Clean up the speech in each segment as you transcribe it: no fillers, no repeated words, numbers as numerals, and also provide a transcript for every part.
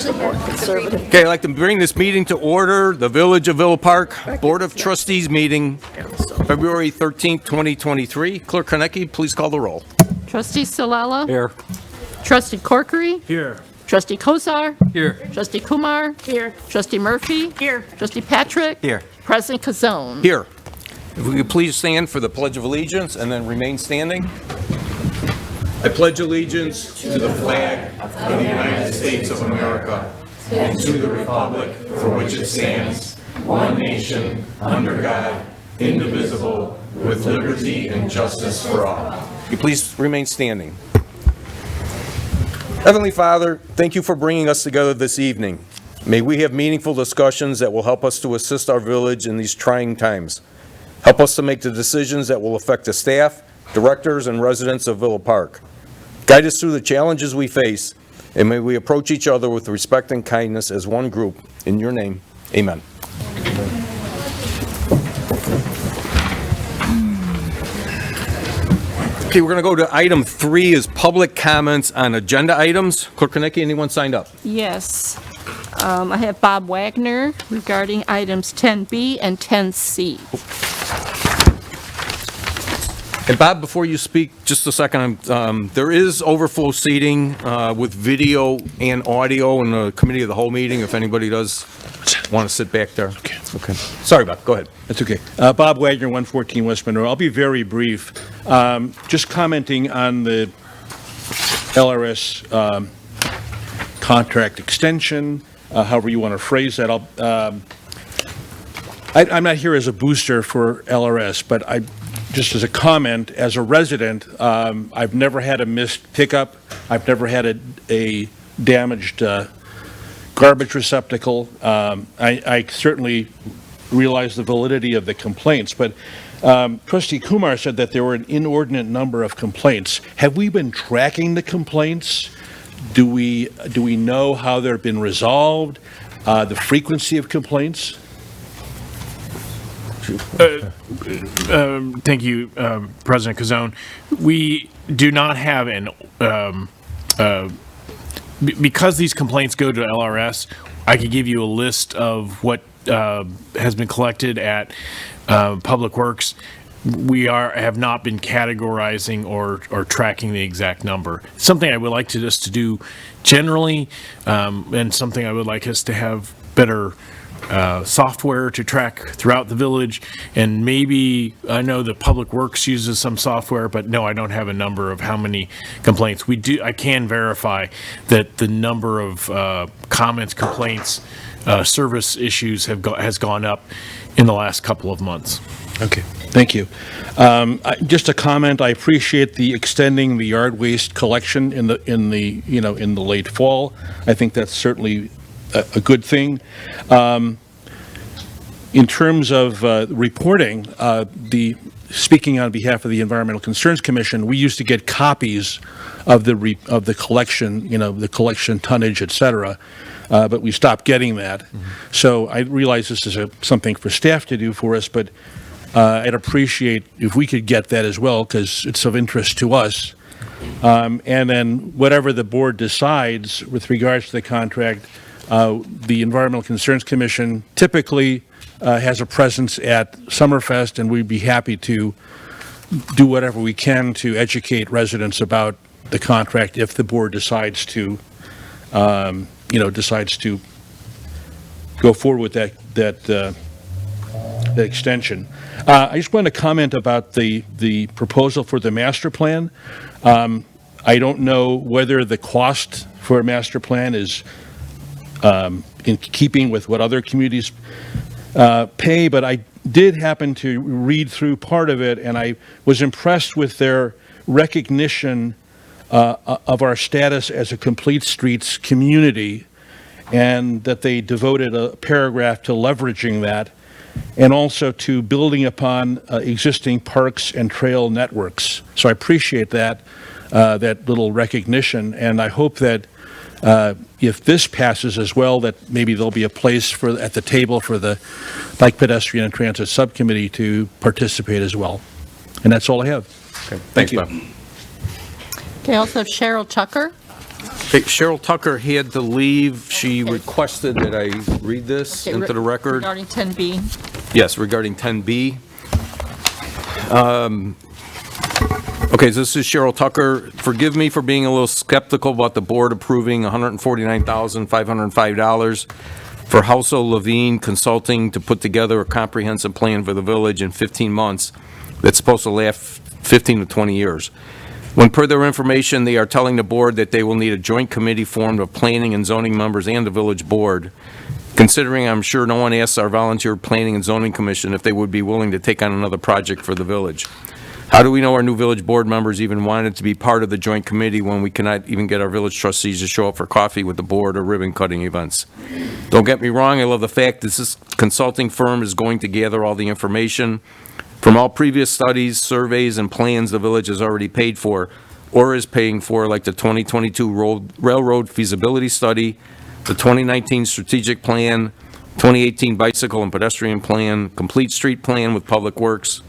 Okay, I'd like to bring this meeting to order. The Village of Villa Park Board of Trustees meeting, February 13th, 2023. Clerk Konecki, please call the roll. Trustee Salala. Here. Trustee Corkery. Here. Trustee Kosar. Here. Trustee Kumar. Here. Trustee Murphy. Here. Trustee Patrick. Here. President Kazone. Here. If we could please stand for the Pledge of Allegiance and then remain standing. I pledge allegiance to the flag of the United States of America and to the republic for which it stands, one nation, under God, indivisible, with liberty and justice for all. You please remain standing. Heavenly Father, thank you for bringing us together this evening. May we have meaningful discussions that will help us to assist our village in these trying times. Help us to make the decisions that will affect the staff, directors, and residents of Villa Park. Guide us through the challenges we face, and may we approach each other with respect and kindness as one group. In your name, amen. Okay, we're going to go to item 3 is public comments on agenda items. Clerk Konecki, anyone signed up? Yes. I have Bob Wagner regarding items 10B and 10C. And Bob, before you speak, just a second, there is overflow seating with video and audio in the committee of the whole meeting, if anybody does want to sit back there. Okay. Sorry, Bob, go ahead. That's okay. Bob Wagner, 114 West Monroe. I'll be very brief. Just commenting on the LRS contract extension, however you want to phrase that. I'm not here as a booster for LRS, but just as a comment, as a resident, I've never had a missed pickup. I've never had a damaged garbage receptacle. I certainly realize the validity of the complaints, but Trustee Kumar said that there were an inordinate number of complaints. Have we been tracking the complaints? Do we know how they've been resolved? The frequency of complaints? Thank you, President Kazone. We do not have because these complaints go to LRS, I could give you a list of what has been collected at Public Works. We have not been categorizing or tracking the exact number. Something I would like to do generally, and something I would like us to have better software to track throughout the village. And maybe, I know that Public Works uses some software, but no, I don't have a number of how many complaints. I can verify that the number of comments, complaints, service issues has gone up in the last couple of months. Okay, thank you. Just a comment. I appreciate the extending the yard waste collection in the late fall. I think that's certainly a good thing. In terms of reporting, speaking on behalf of the Environmental Concerns Commission, we used to get copies of the collection, the collection tonnage, et cetera, but we stopped getting that. Mm-hmm. So I realize this is something for staff to do for us, but I'd appreciate if we could get that as well, because it's of interest to us. And then whatever the board decides with regards to the contract, the Environmental Concerns Commission typically has a presence at Summerfest, and we'd be happy to do whatever we can to educate residents about the contract if the board decides to, go forward with that extension. I just want to comment about the proposal for the master plan. I don't know whether the cost for a master plan is in keeping with what other communities pay, but I did happen to read through part of it, and I was impressed with their recognition of our status as a complete streets community, and that they devoted a paragraph to leveraging that, and also to building upon existing parks and trail networks. So I appreciate that little recognition, and I hope that if this passes as well, that maybe there'll be a place at the table for the Bike, Pedestrian, and Transit Subcommittee to participate as well. And that's all I have. Okay. Thanks, Bob. Okay, I also have Cheryl Tucker. Okay, Cheryl Tucker had to leave. She requested that I read this into the record. Regarding 10B. Yes, regarding 10B. Okay, so this is Cheryl Tucker. Forgive me for being a little skeptical about the board approving $149,505 for Housel Levine Consulting to put together a comprehensive plan for the village in 15 months that's supposed to last 15 to 20 years. When per their information, they are telling the board that they will need a joint committee formed of planning and zoning members and the village board. Considering I'm sure no one asks our volunteer planning and zoning commission if they would be willing to take on another project for the village. How do we know our new village board members even wanted to be part of the joint committee when we cannot even get our village trustees to show up for coffee with the board or ribbon cutting events? Don't get me wrong, I love the fact that this consulting firm is going to gather all the information from all previous studies, surveys, and plans the village has already paid for or is paying for, like the 2022 railroad feasibility study, the 2019 strategic plan, 2018 bicycle and pedestrian plan, complete street plan with Public Works,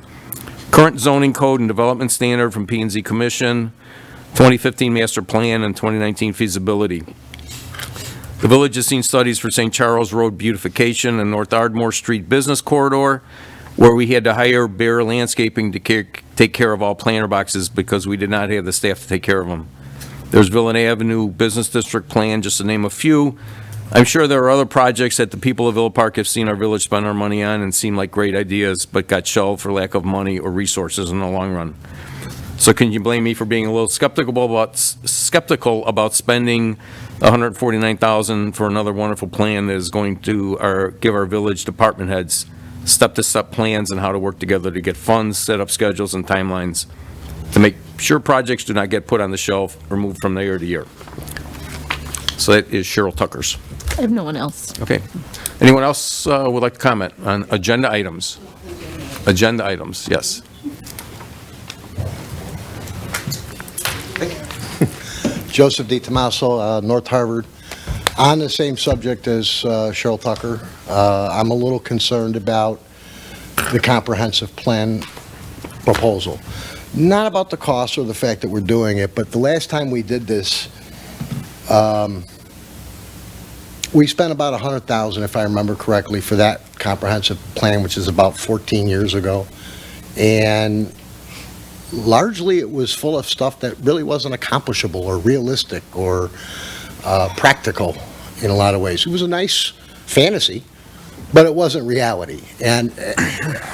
current zoning code and development standard from P&Z Commission, 2015 master plan, and 2019 feasibility. The village has seen studies for St. Charles Road beautification and North Ardmore Street business corridor, where we had to hire Bear Landscaping to take care of all planter boxes because we did not have the staff to take care of them. There's Villain Avenue Business District Plan, just to name a few. I'm sure there are other projects that the people of Villa Park have seen our village spend our money on and seem like great ideas, but got shelved for lack of money or resources in the long run. So can you blame me for being a little skeptical about spending $149,000 for another wonderful plan that is going to give our village department heads step-to-step plans on how to work together to get funds, set up schedules and timelines to make sure projects do not get put on the shelf or moved from year to year. So that is Cheryl Tucker's. I have no one else. Okay. Anyone else would like to comment on agenda items? Agenda items, yes. Joseph DiTomaso, North Harvard. On the same subject as Cheryl Tucker, I'm a little concerned about the comprehensive plan proposal. Not about the cost or the fact that we're doing it, but the last time we did this, we spent about $100,000, if I remember correctly, for that comprehensive plan, which is about 14 years ago. And largely it was full of stuff that really wasn't accomplishable or realistic or practical in a lot of ways. It was a nice fantasy, but it wasn't reality. And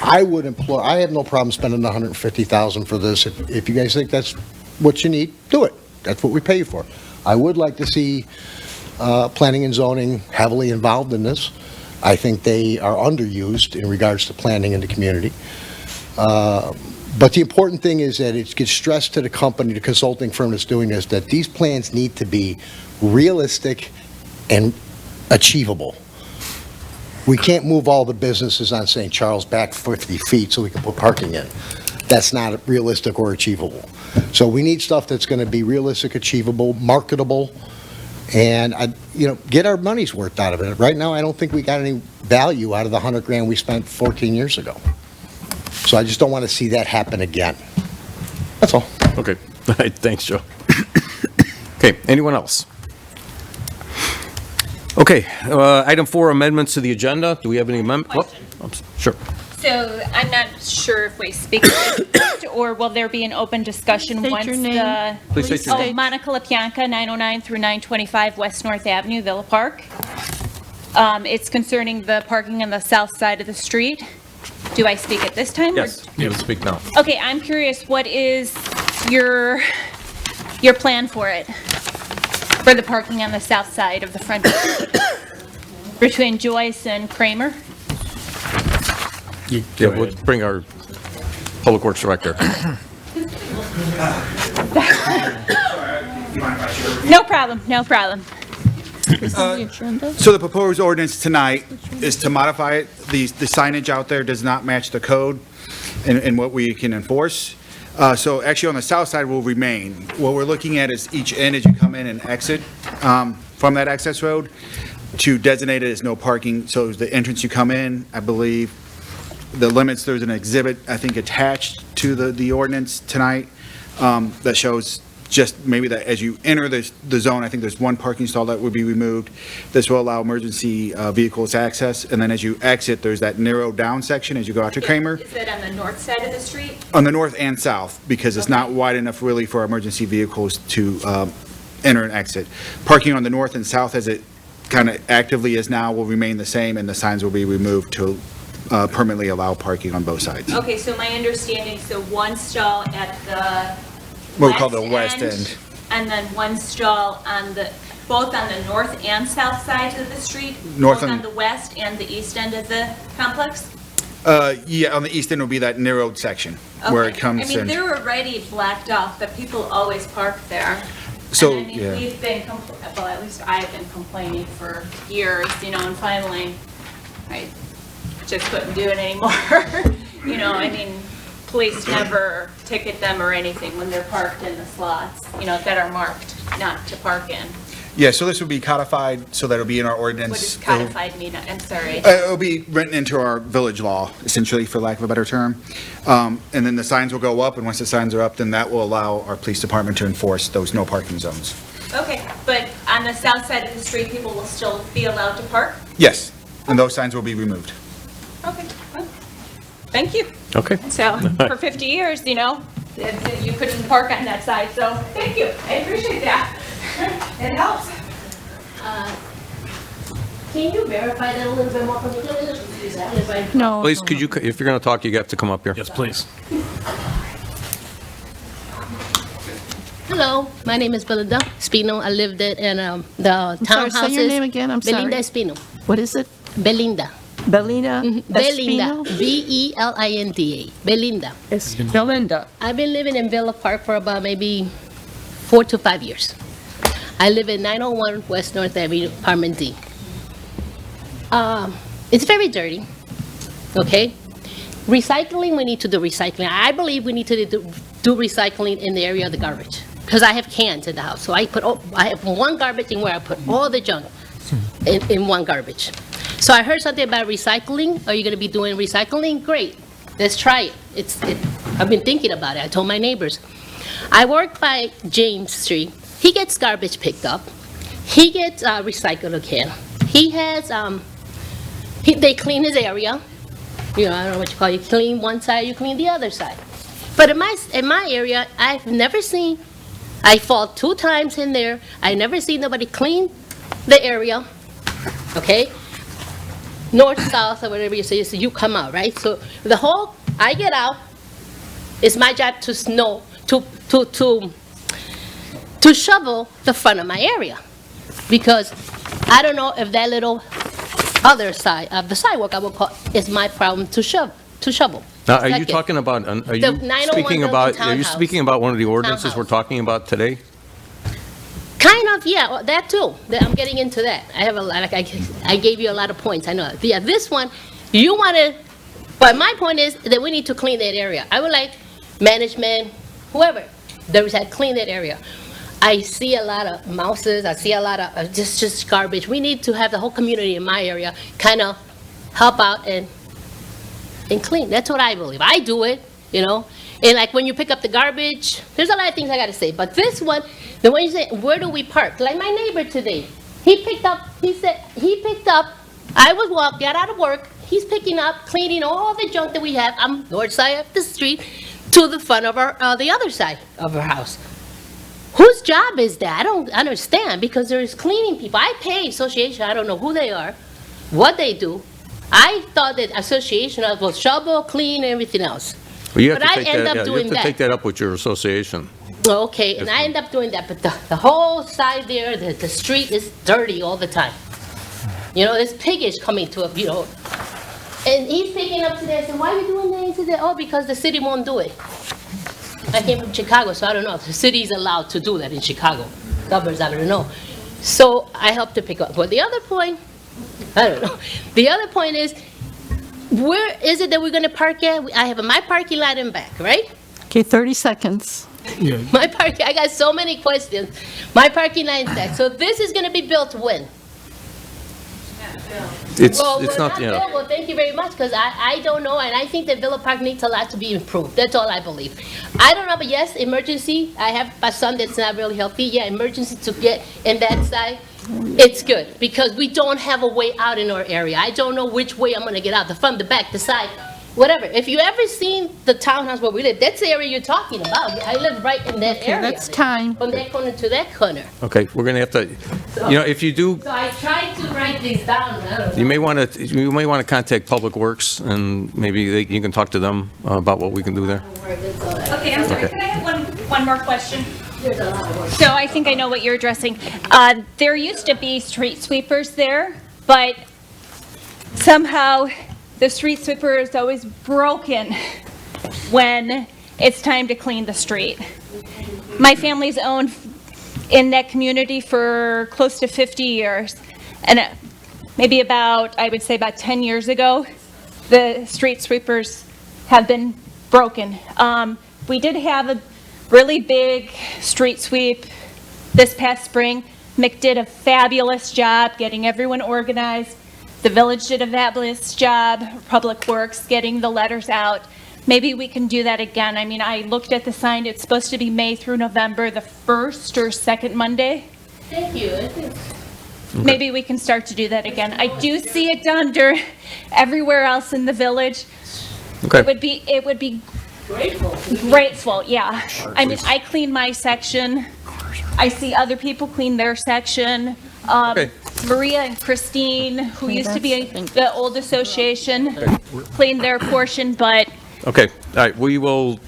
I would implore, I have no problem spending $150,000 for this. If you guys think that's what you need, do it. That's what we pay you for. I would like to see planning and zoning heavily involved in this. I think they are underused in regards to planning in the community. But the important thing is that it gets stressed to the company, the consulting firm that's doing this, that these plans need to be realistic and achievable. We can't move all the businesses on St. Charles back 50 feet so we can put parking in. That's not realistic or achievable. So we need stuff that's going to be realistic, achievable, marketable, and get our money's worth out of it. Right now, I don't think we got any value out of the $100,000 we spent 14 years ago. So I just don't want to see that happen again. That's all. Okay. All right. Thanks, Joe. Okay. Anyone else? Okay. Item 4, amendments to the agenda. Do we have any amendments? Sure. So I'm not sure if we speak or will there be an open discussion State once your name. the... Please state your name. Monica LaPianca, 909 through 925 West North Avenue, Villa Park. It's concerning the parking on the south side of the street. Do I speak at this time? Yes. You can speak now. Okay, I'm curious, what is your plan for it? For the parking on the south side of the front between Joyce and Kramer? Yeah, we'll bring our Public Works Director. No problem, no problem. So the proposed ordinance tonight is to modify it. The signage out there does not match the code and what we can enforce. So actually on the south side will remain. What we're looking at is each end as you come in and exit from that access road to designate it as no parking. So the entrance you come in, I believe, the limits, there's an exhibit, I think, attached to the ordinance tonight that shows just maybe that as you enter the zone, I think there's one parking stall that would be removed. This will allow emergency vehicles access, and then as you exit, there's that narrowed down section as you go out to Kramer. Is that on the north side of the street? On the north and south, because it's not wide enough really for emergency vehicles to enter and exit. Parking on the north and south as it kind of actively is now will remain the same, and the signs will be removed to permanently allow parking on both sides. Okay, so my understanding, so one stall at the What we call the west end. and then one stall on the, both on the north and south sides of the street? North Both and- on the west and the east end of the complex? Yeah, on the east end will be that narrowed section where it Okay. comes I mean, in. they're already blacked off, but people always park there. So, And I mean, yeah. we've been, well, at least I've been complaining for years, and finally, I just couldn't do it anymore. I mean, police never ticket them or anything when they're parked in the slots, that are marked not to park in. Yeah, so this would be codified, so that it'll be in our ordinance. What does codified mean? I'm sorry. It'll be written into our village law, essentially, for lack of a better term. And then the signs will go up, and once the signs are up, then that will allow our police department to enforce those no parking zones. Okay, but on the south side of the street, people will still be allowed to park? Yes, and those signs will be removed. Okay, well, thank you. Okay. So, for 50 years, you couldn't park on that side, so thank you. I appreciate that. It helps. Can you verify that a little bit more for me? If I- No. Please, could you, if you're going to talk, you have to come up here. Yes, please. Hello, my name is Belinda Spino. I lived in the I'm sorry, townhouses. say your name again, I'm sorry. Belinda Spino. What is it? Belinda. Belinda? Belinda. Espino? Belinda. Belinda. It's Belinda. I've been living in Villa Park for about maybe 4 to 5 years. I live in 901 West North Avenue, apartment D. It's very dirty, okay? Recycling, we need to do recycling. I believe we need to do recycling in the area of the garbage, because I have cans in the house. So I have one garbage in where I put all the junk in one garbage. So I heard something about recycling. Are you gonna be doing recycling? Great, let's try it. I've been thinking about it. I told my neighbors. I work by James Street. He gets garbage picked up. He gets recycled can. He has, they clean his area. I don't know what you call it. You clean one side, you clean the other side. But in my area, I've never seen, I fall 2 times in there. I never seen nobody clean the area, okay? North, south, or whatever you say, so you come out, right? So I get out, it's my job to shovel the front of my area. Because I don't know if that little other side of the sidewalk, I will call, is my problem to shovel. Now, are you Second. talking about, are The you 901 speaking building about, are you townhouse. speaking about one of the ordinances we're Townhouse. talking about today? Kind of, yeah, well, that too. I'm getting into that. I have a lot, I gave you a lot of points, I know. Yeah, this one, you want to, but my point is that we need to clean that area. I would like management, whoever, that clean that area. I see a lot of mouses, I see a lot of just garbage. We need to have the whole community in my area kind of help out and clean. That's what I believe. I do it, And like when you pick up the garbage, there's a lot of things I got to say. But this one, the one you say, where do we park? Like my neighbor today, he picked up, I was got out of work, he's picking up, cleaning all the junk that we have on north side of the street to the front of the other side of our house. Whose job is that? I don't understand, because there's cleaning people. I pay association, I don't know who they are, what they do. I thought that association was shovel, clean, and everything else. Well, you have But to I take end that, up yeah, you doing have to that. take that up with your association. Okay, and I end up doing that, but the whole side there, the street is dirty all the time. This pig is coming to it, And he's picking up today, I said, why are you doing that? He said, oh, because the city won't do it. I came from Chicago, so I don't know if the city is allowed to do that in Chicago. Suburbs, I don't know. So I helped to pick up. But the other point, I don't know. The other point is, where is it that we're gonna park at? I have my parking lot in back, right? Okay, 30 seconds. My parking, I got so many questions. My parking lot is back. So this is gonna be built when? It's Well, it's we're not, you know. there. Well, thank you very much, because I don't know, and I think that Villa Park needs a lot to be improved. That's all I believe. I don't know, but yes, emergency. I have a son that's not really healthy. Yeah, emergency to get in that side. It's good, because we don't have a way out in our area. I don't know which way I'm gonna get out, the front, the back, the side, whatever. If you ever seen the townhouse where we live, that's the area you're talking about. I live right in that Okay, area. that's time. From that corner to that corner. Okay, we're gonna have to, you know, if you do, So I tried to write these down, I don't know. you may want to contact Public Works, and maybe you can talk to them about what we can do there. Okay, I'm sorry, Okay. can I have one more question? There's a lot of work. So I think I know what you're addressing. There used to be street sweepers there, but somehow the street sweeper is always broken when it's time to clean the street. My family's owned in that community for close to 50 years. And maybe I would say about 10 years ago, the street sweepers have been broken. We did have a really big street sweep this past spring. Mick did a fabulous job getting everyone organized. The village did a fabulous job, Public Works, getting the letters out. Maybe we can do that again. I mean, I looked at the sign, it's supposed to be May through November, the first or second Monday. Thank you. I think Maybe we can start to do that again. I do see it done everywhere else in the village. Okay. It would be grateful. grateful, yeah. I mean, I clean my section. I see other people clean their section. Okay. Maria and Christine, who used to be the old association, clean their portion, but, Okay, all right, we will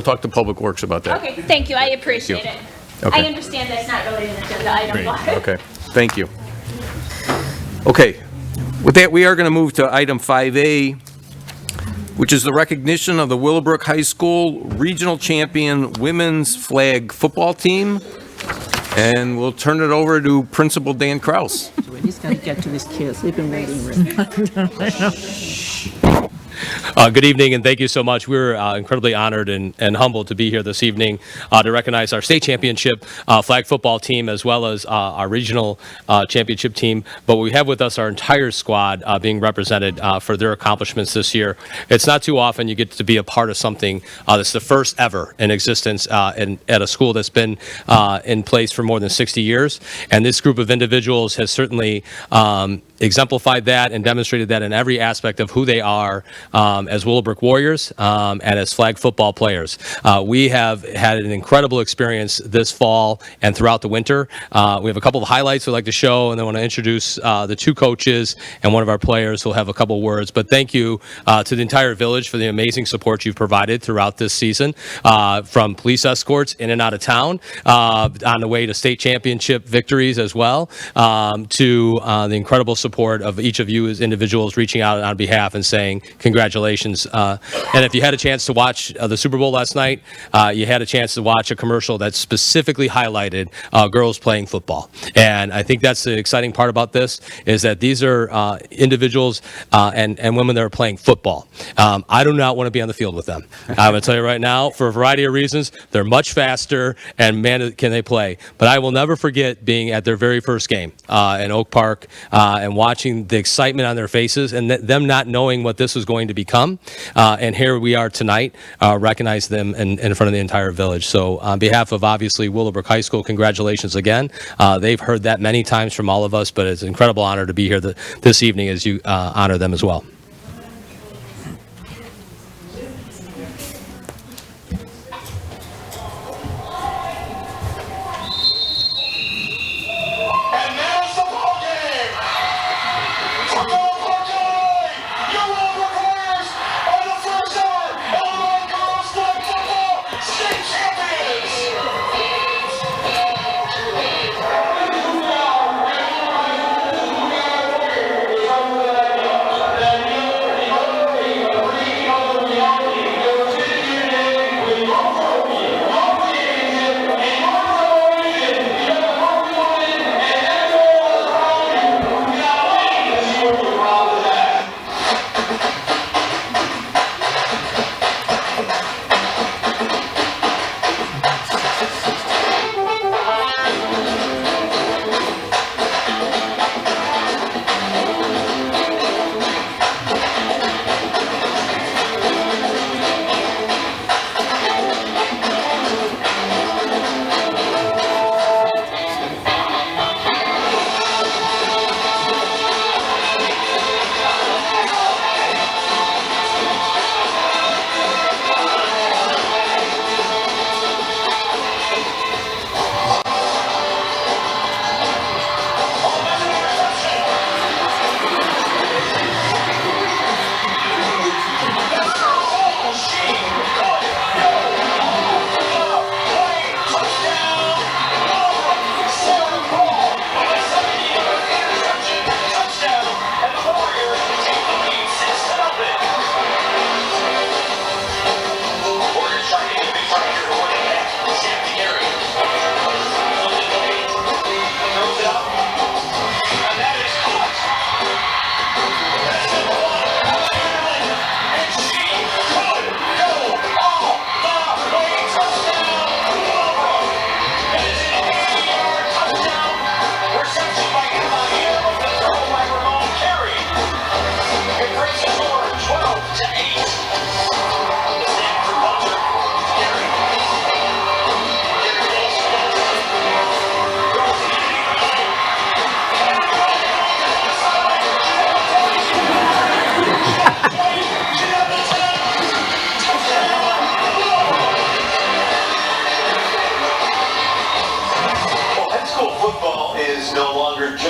talk to Public Works about that. okay, thank you, I appreciate it. Okay. I understand that's not really an agenda item, but. Okay, thank you. Okay, with that, we are going to move to item 5A, which is the recognition of the Willowbrook High School Regional Champion Women's Flag Football Team. And we'll turn it over to Principal Dan Kraus. He's got to get to his kids. They've been waiting. Good evening, and thank you so much. We're incredibly honored and humbled to be here this evening to recognize our state championship flag football team, as well as our regional championship team. But we have with us our entire squad being represented for their accomplishments this year. It's not too often you get to be a part of something that's the first ever in existence at a school that's been in place for more than 60 years. And this group of individuals has certainly exemplified that and demonstrated that in every aspect of who they are as Willowbrook Warriors and as flag football players. We have had an incredible experience this fall and throughout the winter. We have a couple of highlights we'd like to show, and then I want to introduce the two coaches and one of our players who will have a couple words. But thank you to the entire village for the amazing support you've provided throughout this season, from police escorts in and out of town, on the way to state championship victories as well, to the incredible support of each of you as individuals reaching out on behalf and saying congratulations. And if you had a chance to watch the Super Bowl last night, you had a chance to watch a commercial that specifically highlighted girls playing football. And I think that's the exciting part about this, is that these are individuals and women that are playing football. I do not want to be on the field with them. I'm going to tell you right now, for a variety of reasons, they're much faster, and man, can they play. But I will never forget being at their very first game in Oak Park and watching the excitement on their faces and them not knowing what this was going to become. And here we are tonight, recognize them in front of the entire village. So on behalf of, obviously, Willowbrook High School, congratulations again. They've heard that many times from all of us, but it's an incredible honor to be here this evening as you honor them as well. Champions!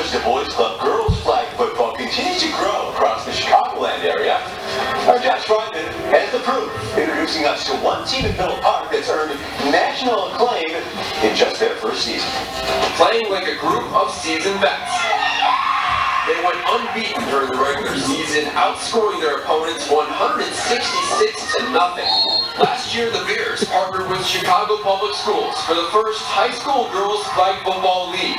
University Boys Club girls flag football continues to grow across the Chicagoland area. Our Josh Fryman has the proof, introducing us to one team in Middle Park that's earned national acclaim in just their first season. Playing like a group of seasoned vets, they went unbeaten during the regular season, outscoring their opponents 166-0. Last year, the Bears partnered with Chicago Public Schools for the first high school girls flag football league,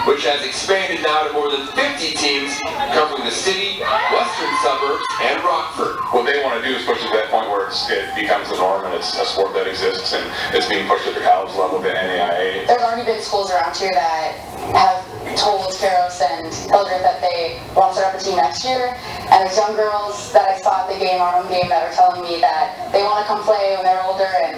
which has expanded now to more than 50 teams covering the city, western suburbs, and Rockford. What they want to do is push it to that point where it becomes the norm and it's a sport that exists and it's being pushed at the college level, the NAIA. There's already big schools around here that have told Karos and Hildreth that they want to start up a team next year, and there's young girls that I saw at the game, our home game, that are telling me that they want to come play when they're older, and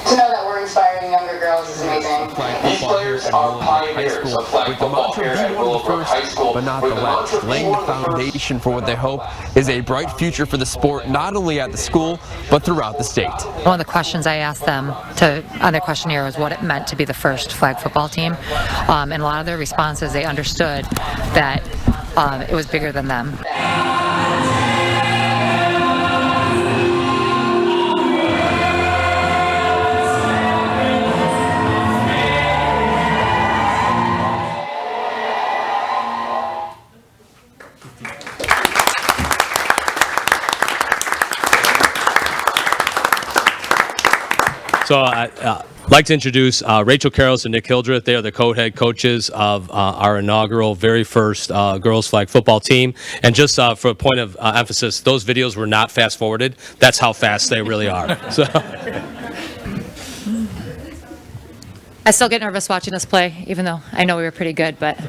to know that we're inspiring younger girls is amazing. These players are pioneers of flag football here at Willowbrook High School, but not the last, laying the foundation for what they hope is a bright future for the sport, not only at the school, but throughout the state. One of the questions I asked them on their questionnaire was what it meant to be the first flag football team, and a lot of their responses, they understood that it was bigger than them. So I'd like to introduce Rachel Karros and Nick Hildreth. They are the co-head coaches of our inaugural very first girls flag football team. And just for a point of emphasis, those videos were not fast forwarded. That's how fast they really are. So. I still get nervous watching us play, even though I know we were pretty good, but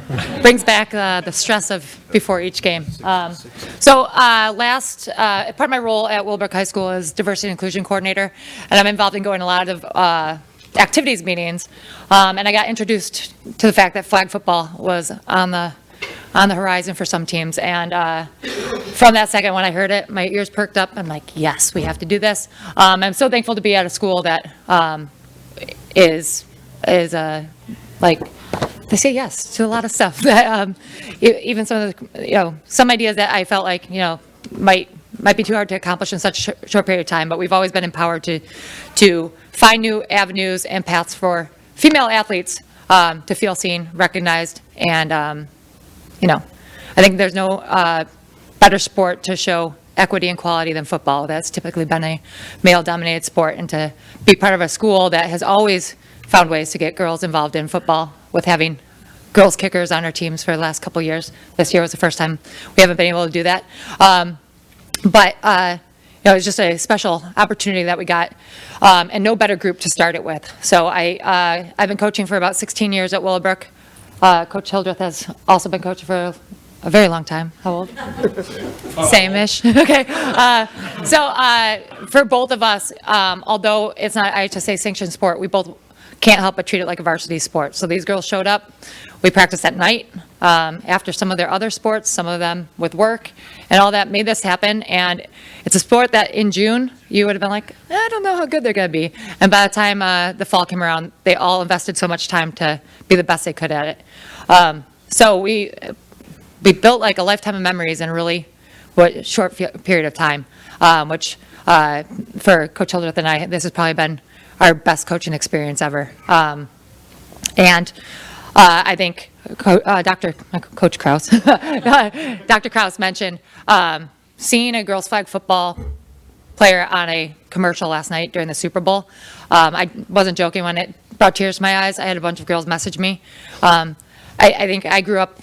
brings back the stress of before each game. Part of my role at Willowbrook High School is diversity and inclusion coordinator, and I'm involved in going to a lot of activities meetings, and I got introduced to the fact that flag football was on the horizon for some teams, and from that second when I heard it, my ears perked up. I'm like, yes, we have to do this. I'm so thankful to be at a school that is like, they say yes to a lot of stuff that even some of the, some ideas that I felt like, might be too hard to accomplish in such a short period of time, but we've always been empowered to find new avenues and paths for female athletes to feel seen, recognized, and I think there's no better sport to show equity and quality than football. That's typically been a male-dominated sport, and to be part of a school that has always found ways to get girls involved in football, with having girls kickers on our teams for the last couple of years. This year was the first time we haven't been able to do that. It was just a special opportunity that we got, and no better group to start it with. So I've been coaching for about 16 years at Willowbrook. Coach Hildreth has also been coaching for a very long time. How old? Same-ish. Okay. For both of us, although it's not IHSA sanctioned sport, we both can't help but treat it like a varsity sport. So these girls showed up. We practiced at night after some of their other sports, some of them with work and all that made this happen. And it's a sport that in June, you would have been like, I don't know how good they're going to be. And by the time the fall came around, they all invested so much time to be the best they could at it. So we built like a lifetime of memories in a really short period of time, which for Coach Hildreth and I, this has probably been our best coaching experience ever. I think Coach Kraus, Dr. Kraus mentioned seeing a girls flag football player on a commercial last night during the Super Bowl. I wasn't joking when it brought tears to my eyes. I had a bunch of girls message me. I think I grew up,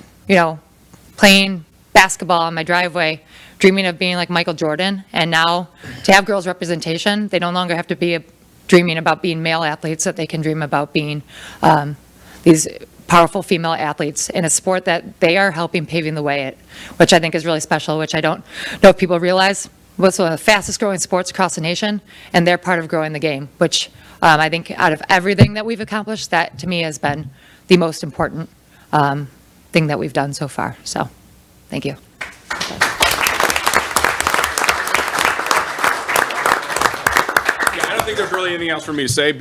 playing basketball in my driveway, dreaming of being like Michael Jordan. And now to have girls representation, they no longer have to be dreaming about being male athletes, that they can dream about being these powerful female athletes in a sport that they are helping paving the way at, which I think is really special, which I don't know if people realize was one of the fastest growing sports across the nation, and they're part of growing the game, which I think out of everything that we've accomplished, that to me has been the most important thing that we've done so far. So, thank you. I don't think there's really anything else for me to say.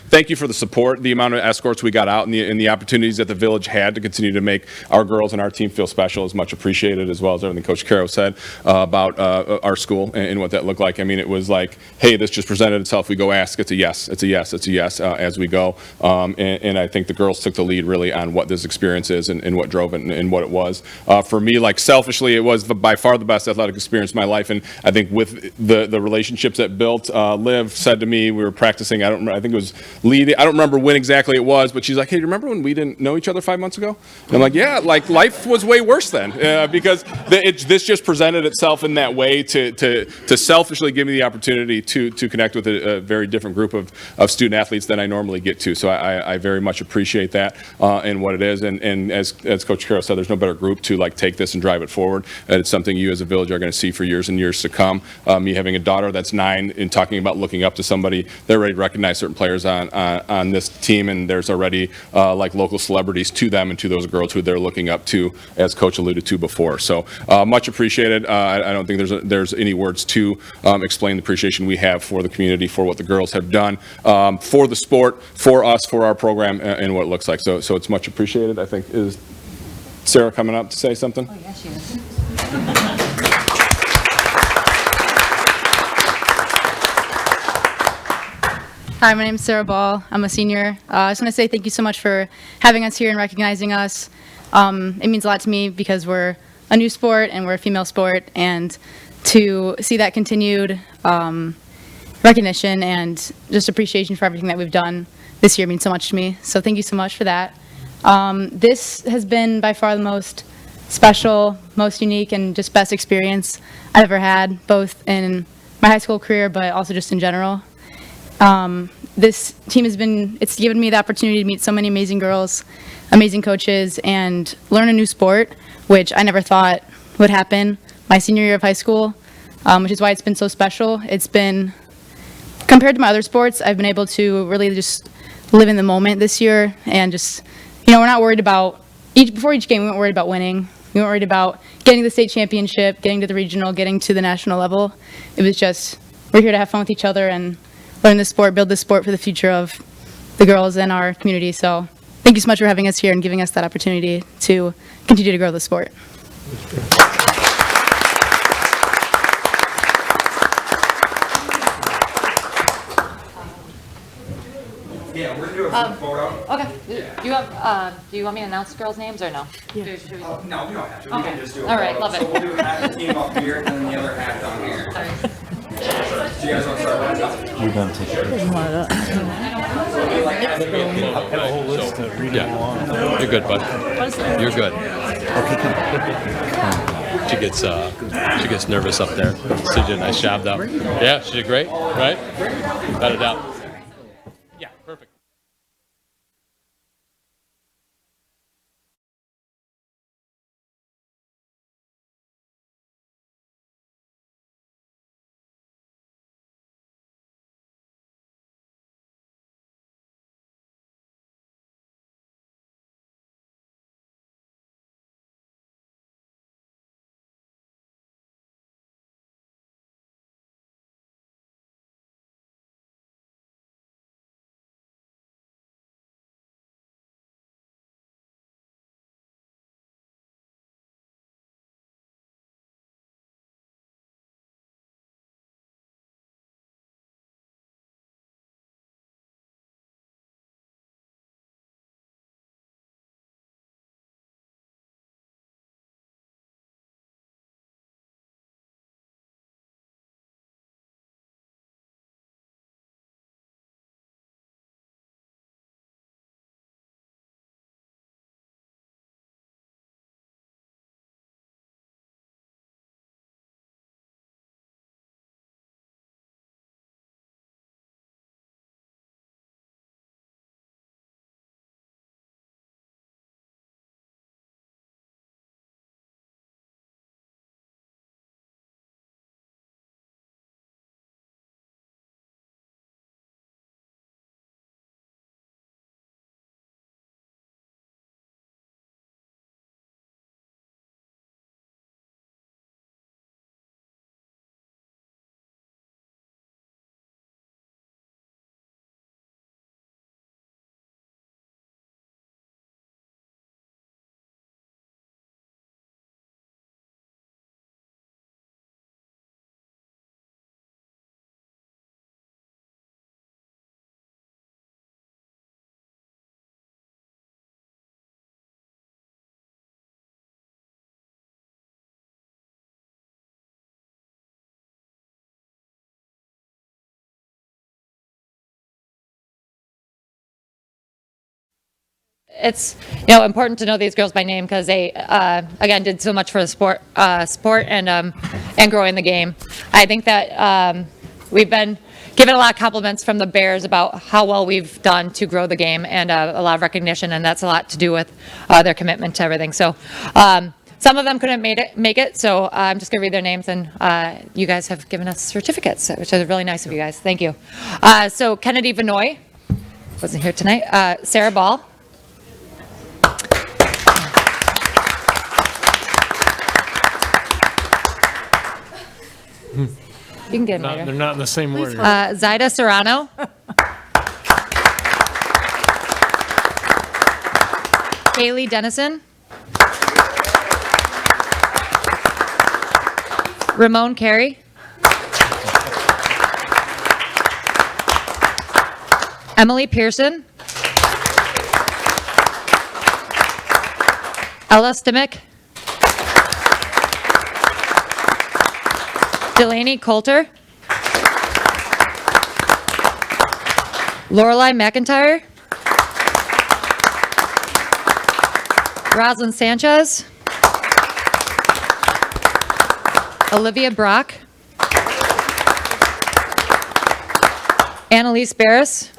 Thank you for the support, the amount of escorts we got out, and the opportunities that the village had to continue to make our girls and our team feel special is much appreciated, as well as everything Coach Caro said about our school and what that looked like. I mean, it was like, hey, this just presented itself. We go ask. It's a yes. It's a yes. It's a yes as we go. And I think the girls took the lead really on what this experience is and what drove it and what it was. For me, like selfishly, it was by far the best athletic experience of my life. And I think with the relationships that built, Liv said to me, we were practicing, I think it was leading, I don't remember when exactly it was, but she's like, hey, do you remember when we didn't know each other 5 months ago? And I'm like, yeah, like life was way worse then, because this just presented itself in that way to selfishly give me the opportunity to connect with a very different group of student athletes than I normally get to. So I very much appreciate that and what it is. And as Coach Caro said, there's no better group to like take this and drive it forward. And it's something you as a village are going to see for years and years to come. Me having a daughter that's 9 and talking about looking up to somebody, they're ready to recognize certain players on this team, and there's already like local celebrities to them and to those girls who they're looking up to, as Coach alluded to before. So much appreciated. I don't think there's any words to explain the appreciation we have for the community, for what the girls have done, for the sport, for us, for our program, and what it looks like. So it's much appreciated. I think, is Sarah coming up to say something? Oh, yes, she is. Hi, my name is Sarah Ball. I'm a senior. I just want to say thank you so much for having us here and recognizing us. It means a lot to me because we're a new sport and we're a female sport, and to see that continued recognition and just appreciation for everything that we've done this year means so much to me. So thank you so much for that. This has been by far the most special, most unique, and just best experience I've ever had, both in my high school career, but also just in general. This team it's given me the opportunity to meet so many amazing girls, amazing coaches, and learn a new sport, which I never thought would happen my senior year of high school, which is why it's been so special. It's been, compared to my other sports, I've been able to really just live in the moment this year, and just, we're not worried about, before each game we weren't worried about winning. We weren't worried about getting to the state championship, getting to the regional, getting to the national level. It was just, we're here to have fun with each other and learn the sport, build the sport for the future of the girls in our community. So thank you so much for having us here and giving us that opportunity to continue to grow the sport. Yeah, we're gonna do a group photo. Okay. Do you want me to announce girls' names or no? Yeah. No, we don't have to. We Okay. can just do a All right, photo. love it. So we'll do half the team up here and then the other half down here. Sorry. Do you guys want to start right now? You're gonna take it. Yeah, you're good, bud. You're good. She gets nervous up there. She did a nice job, though. Yeah, she did great, right? Without a doubt. Yeah, perfect. it's, important to know these girls by name because they, again, did so much for the sport and growing the game. I think that we've been given a lot of compliments from the Bears about how well we've done to grow the game and a lot of recognition, and that's a lot to do with their commitment to everything. So some of them couldn't make it, so I'm just going to read their names, and you guys have given us certificates, which is really nice of you guys. Thank you. So Kennedy Vinoy wasn't here tonight. Sarah Ball. You can get them later. They're not in the same order. Zaida Serrano. Kaylee Dennison. Ramon Carey. Emily Pearson. Ella Stimick. Delaney Coulter. Lorelai McIntyre. Rosalind Sanchez. Olivia Brock. Annalise Barris.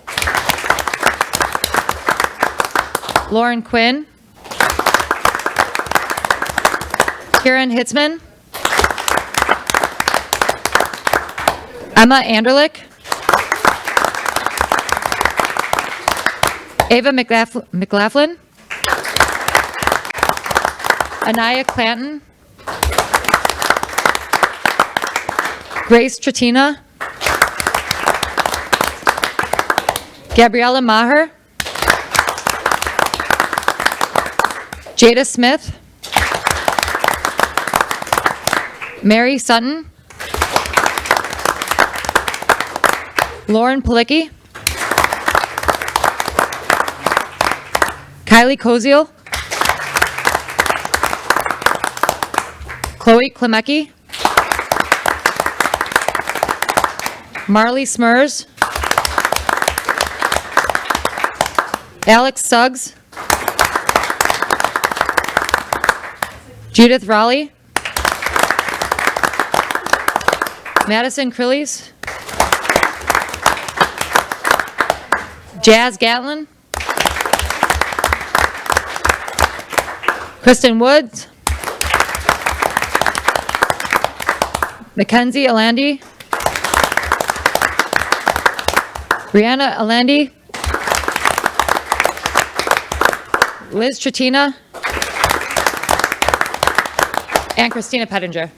Lauren Quinn. Kieran Hitzman. Emma Anderlich. Ava McLaughlin. Anaya Clanton. Grace Tratina. Gabriella Maher. Jada Smith. Mary Sutton. Lauren Palicki. Kylie Koziel. Chloe Klemecki. Marley Smurs. Alex Suggs. Judith Raleigh. Madison Crillies. Jazz Gatlin. Kristen Woods. Mackenzie Alandi. Brianna Alandi. Liz Tratina. And Christina Pettinger.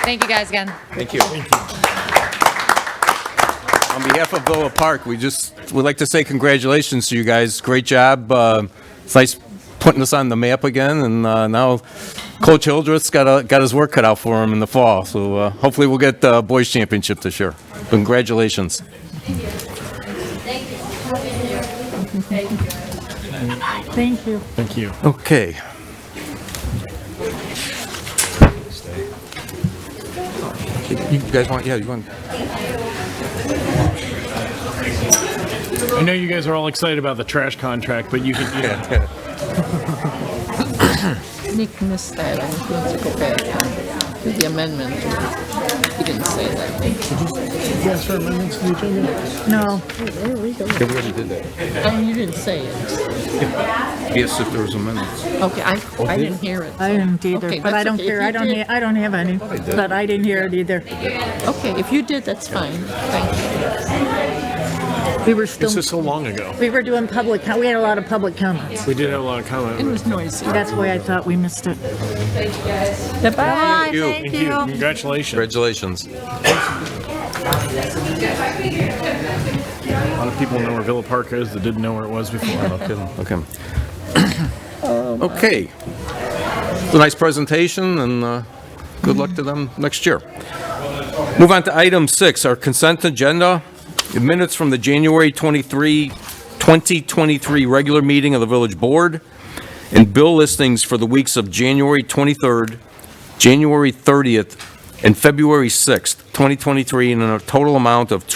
Thank you guys again. Thank you. On behalf of Villa Park, would like to say congratulations to you guys. Great job. It's nice putting us on the map again, and now Coach Hildreth's got his work cut out for him in the fall. So hopefully we'll get the boys championship this year. Congratulations. Thank you. Thank you. Okay. You guys want? Yeah, you want? I know you guys are all excited about the trash contract, but you can. Nick missed that. I was going to go back to the amendment. He didn't say that. Did you ask for amendments to the agenda? No. There we go. Yeah, we already did that. Oh, you didn't say it. Yes, if there was amendments. Okay, I didn't hear it. I didn't either, Okay, but I that's don't okay. care. If I you don't. did- I don't have any. But I didn't hear it either. Okay, if you did, that's fine. Thank you. We were still. This is so long ago. We were doing public. We had a lot of public comments. We did have a lot of comments. It was noisy. That's why I thought we missed it. Goodbye. Thank you. Congratulations. Congratulations. A lot of people know where Villa Park is that didn't know where it was before. Okay. Okay. It's a nice presentation, and good luck to them next year. Move on to item 6, our consent agenda. The minutes from the January 2023 regular meeting of the Village Board, and bill listings for the weeks of January 23rd, January 30th, and February 6th, 2023, in a total amount of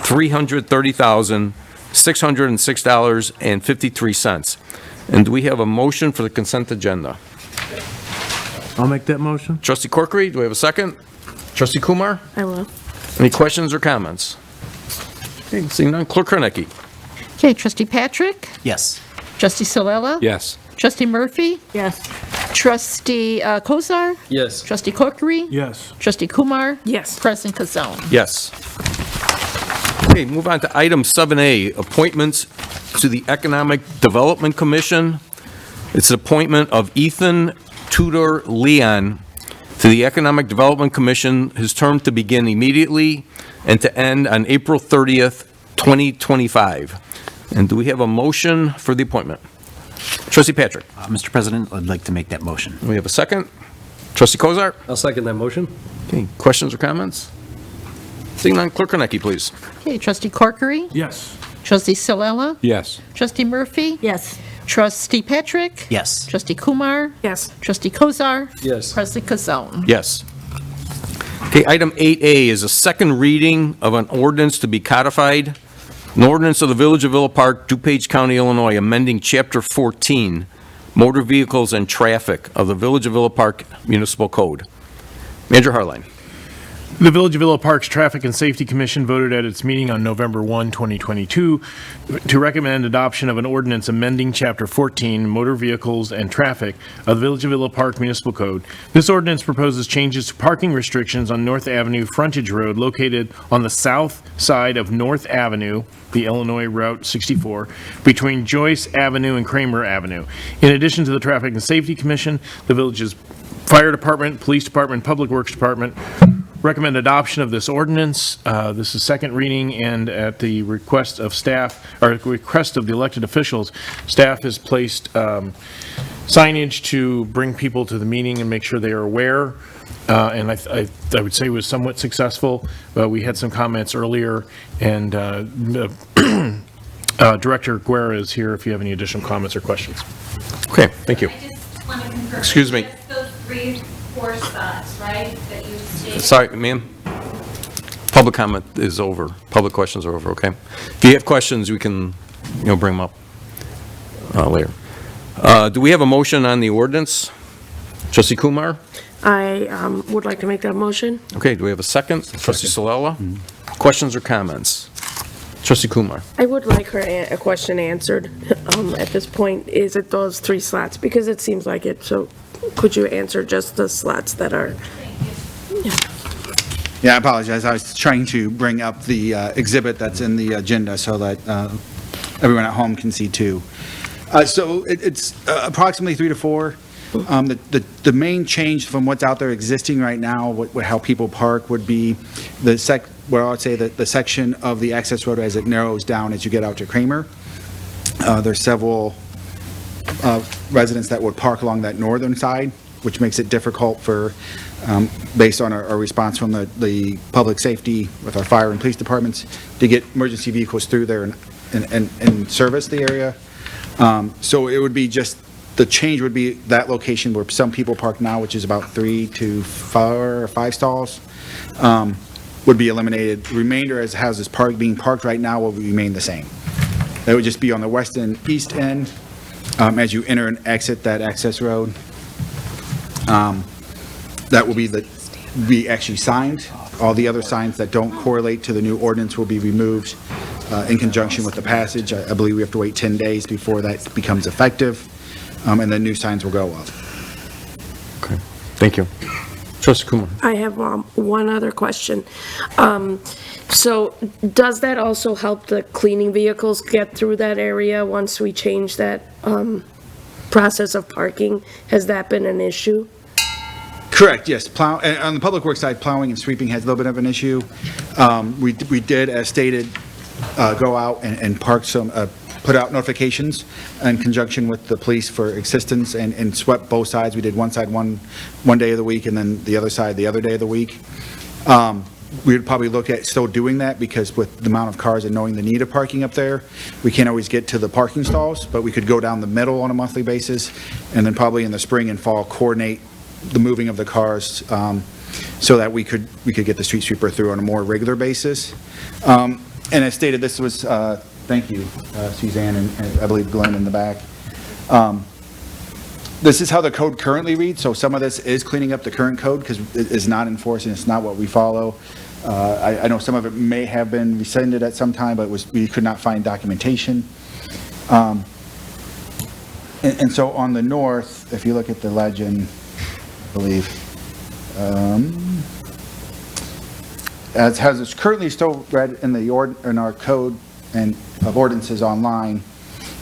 $330,606.53. And do we have a motion for the consent agenda? I'll make that motion. Trustee Corkery, do we have a second? Trustee Kumar? I will. Any questions or comments? Okay, seeing none, Clerk Kornecki. Okay, Trustee Patrick? Yes. Trustee Solella? Yes. Trustee Murphy? Yes. Trustee Kozar? Yes. Trustee Corkery? Yes. Trustee Kumar? Yes. President Kazone? Yes. Okay, move on to item 7A, appointments to the Economic Development Commission. It's an appointment of Ethan Tudor Leon to the Economic Development Commission, his term to begin immediately and to end on April 30th, 2025. And do we have a motion for the appointment? Trustee Patrick. Mr. President, I'd like to make that motion. We have a second. Trustee Kozar. I'll second that motion. Okay, questions or comments? Seeing none, Clerk Kornecki, please. Okay, Trustee Corkery? Yes. Trustee Solella? Yes. Trustee Murphy? Yes. Trustee Patrick? Yes. Trustee Kumar? Yes. Trustee Kozar? Yes. President Kazone? Yes. Okay, item 8A is a second reading of an ordinance to be codified. An ordinance of the Village of Villa Park, DuPage County, Illinois, amending Chapter 14, Motor Vehicles and Traffic of the Village of Villa Park Municipal Code. Manager Harline. The Village of Villa Park's Traffic and Safety Commission voted at its meeting on November 1, 2022, to recommend adoption of an ordinance amending Chapter 14, Motor Vehicles and Traffic of the Village of Villa Park Municipal Code. This ordinance proposes changes to parking restrictions on North Avenue Frontage Road located on the south side of North Avenue, the Illinois Route 64, between Joyce Avenue and Kramer Avenue. In addition to the Traffic and Safety Commission, the village's Fire Department, Police Department, Public Works Department recommend adoption of this ordinance. This is second reading, and at the request of staff, or request of the elected officials, staff has placed signage to bring people to the meeting and make sure they are aware. And I would say was somewhat successful. We had some comments earlier, and Director Guerra is here if you have any additional comments or questions. Okay, thank you. I just want to confirm. Excuse me. Just those 3 4 spots, right, that you stated? Sorry, ma'am. Public comment is over. Public questions are over, okay? If you have questions, we can, bring them up later. Do we have a motion on the ordinance? Trustee Kumar? I would like to make that motion. Okay, do we have a second? Trustee Solella? Questions or comments? Trustee Kumar? I would like a question answered at this point. Is it those 3 slots? Because it seems like it, so could you answer just the slots that are? Yeah, I apologize. I was trying to bring up the exhibit that's in the agenda so that everyone at home can see too. So it's approximately 3 to 4. The main change from what's out there existing right now, how people park, would be the section of the access road as it narrows down as you get out to Kramer. There's several residents that would park along that northern side, which makes it difficult for, based on our response from the public safety with our fire and police departments, to get emergency vehicles through there and service the area. So it would be just, the change would be that location where some people park now, which is about 3 to 4 or 5 stalls, would be eliminated. The remainder, as houses being parked right now, will remain the same. That would just be on the west and east end as you enter and exit that access road. That will be actually signed. All the other signs that don't correlate to the new ordinance will be removed in conjunction with the passage. I believe we have to wait 10 days before that becomes effective, and then new signs will go up. Okay, thank you. Trustee Kumar? I have one other question. So does that also help the cleaning vehicles get through that area once we change that process of parking? Has that been an issue? Correct, yes. On the public works side, plowing and sweeping has a little bit of an issue. We did, as stated, go out and park some, put out notifications in conjunction with the police for assistance and swept both sides. We did one side one day of the week and then the other side the other day of the week. We would probably look at still doing that because with the amount of cars and knowing the need of parking up there, we can't always get to the parking stalls, but we could go down the middle on a monthly basis and then probably in the spring and fall coordinate the moving of the cars so that we could get the street sweeper through on a more regular basis. And as stated, this was, thank you, Suzanne, and I believe Glenn in the back. This is how the code currently reads, so some of this is cleaning up the current code because it is not enforced and it's not what we follow. I know some of it may have been rescinded at some time, but we could not find documentation. And so on the north, if you look at the legend, I believe, as it's currently still read in in our code and of ordinances online,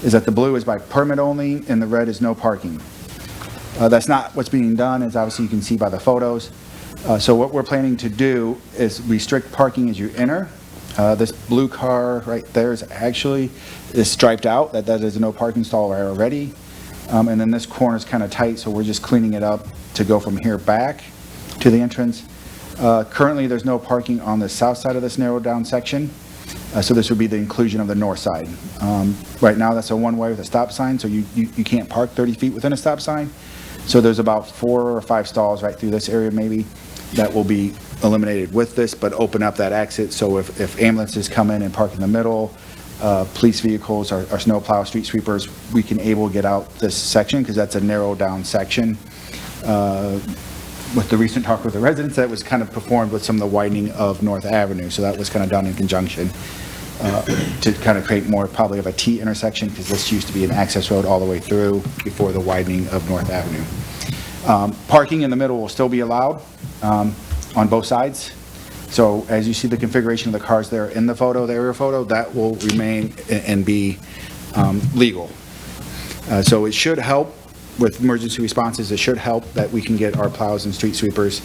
is that the blue is by permit only and the red is no parking. That's not what's being done, as obviously you can see by the photos. So what we're planning to do is restrict parking as you enter. This blue car right there is striped out. That is a no parking stall already. And then this corner is kind of tight, so we're just cleaning it up to go from here back to the entrance. Currently, there's no parking on the south side of this narrowed down section. So this would be the inclusion of the north side. Right now, that's a one-way with a stop sign, so you can't park 30 feet within a stop sign. So there's about 4 or 5 stalls right through this area maybe that will be eliminated with this, but open up that exit. So if ambulances come in and park in the middle, police vehicles, our snowplow, street sweepers, we can able to get out this section because that's a narrow down section. With the recent talk with the residents, that was kind of performed with some of the widening of North Avenue. So that was kind of done in conjunction to kind of create more probably of a T intersection because this used to be an access road all the way through before the widening of North Avenue. Parking in the middle will still be allowed on both sides. So as you see the configuration of the cars there in the photo, the aerial photo, that will remain and be legal. So it should help with emergency responses. It should help that we can get our plows and street sweepers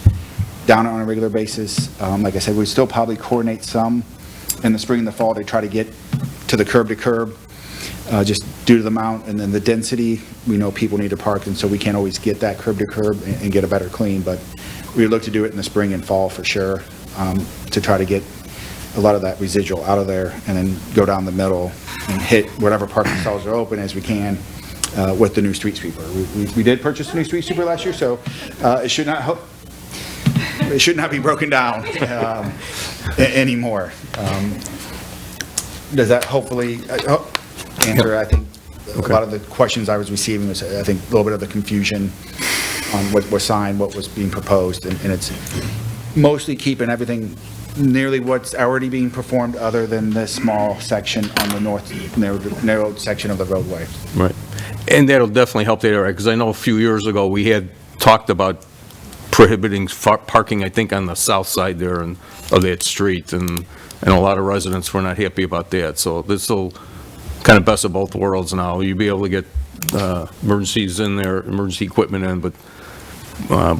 down on a regular basis. Like I said, we still probably coordinate some in the spring and the fall to try to get to the curb to curb, just due to the amount and then the density. We know people need to park, and so we can't always get that curb to curb and get a better clean, but we look to do it in the spring and fall for sure, to try to get a lot of that residual out of there and then go down the middle and hit whatever parking stalls are open as we can with the new street sweeper. We did purchase a new street sweeper last year, so it should not be broken down anymore. Does that hopefully answer, I think, a lot of the questions I was receiving was, I think, a little bit of the confusion on what was signed, what was being proposed, and it's mostly keeping everything nearly what's already being performed other than this small section on the north narrowed section of the roadway. Right. And that'll definitely help that area, because I know a few years ago we had talked about prohibiting parking, I think, on the south side there of that street, and a lot of residents were not happy about that. So this will kind of best of both worlds now. You'll be able to get emergencies in there, emergency equipment in, but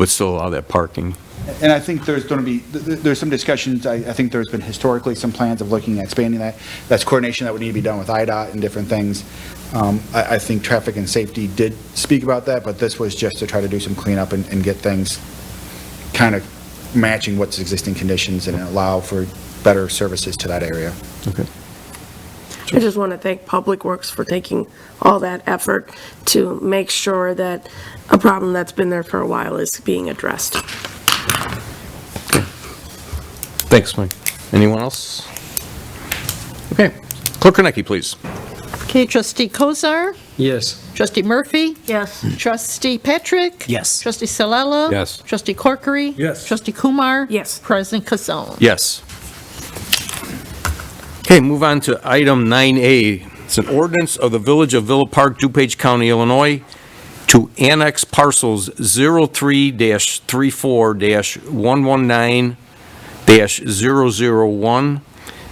still allow that parking. And I think there's going to be, there's some discussions, I think there's been historically some plans of looking at expanding that. That's coordination that would need to be done with IDOT and different things. I think traffic and safety did speak about that, but this was just to try to do some cleanup and get things kind of matching what's existing conditions and allow for better services to that area. Okay. I just want to thank Public Works for taking all that effort to make sure that a problem that's been there for a while is being addressed. Thanks, Mike. Anyone else? Okay. Clerk Kornecki, please. Okay, Trustee Kozar? Yes. Trustee Murphy? Yes. Trustee Patrick? Yes. Trustee Salella? Yes. Trustee Corkery? Yes. Trustee Kumar? Yes. President Kazone? Yes. Okay, move on to item 9A. It's an ordinance of the Village of Villa Park, DuPage County, Illinois, to annex parcels 03-34-119-001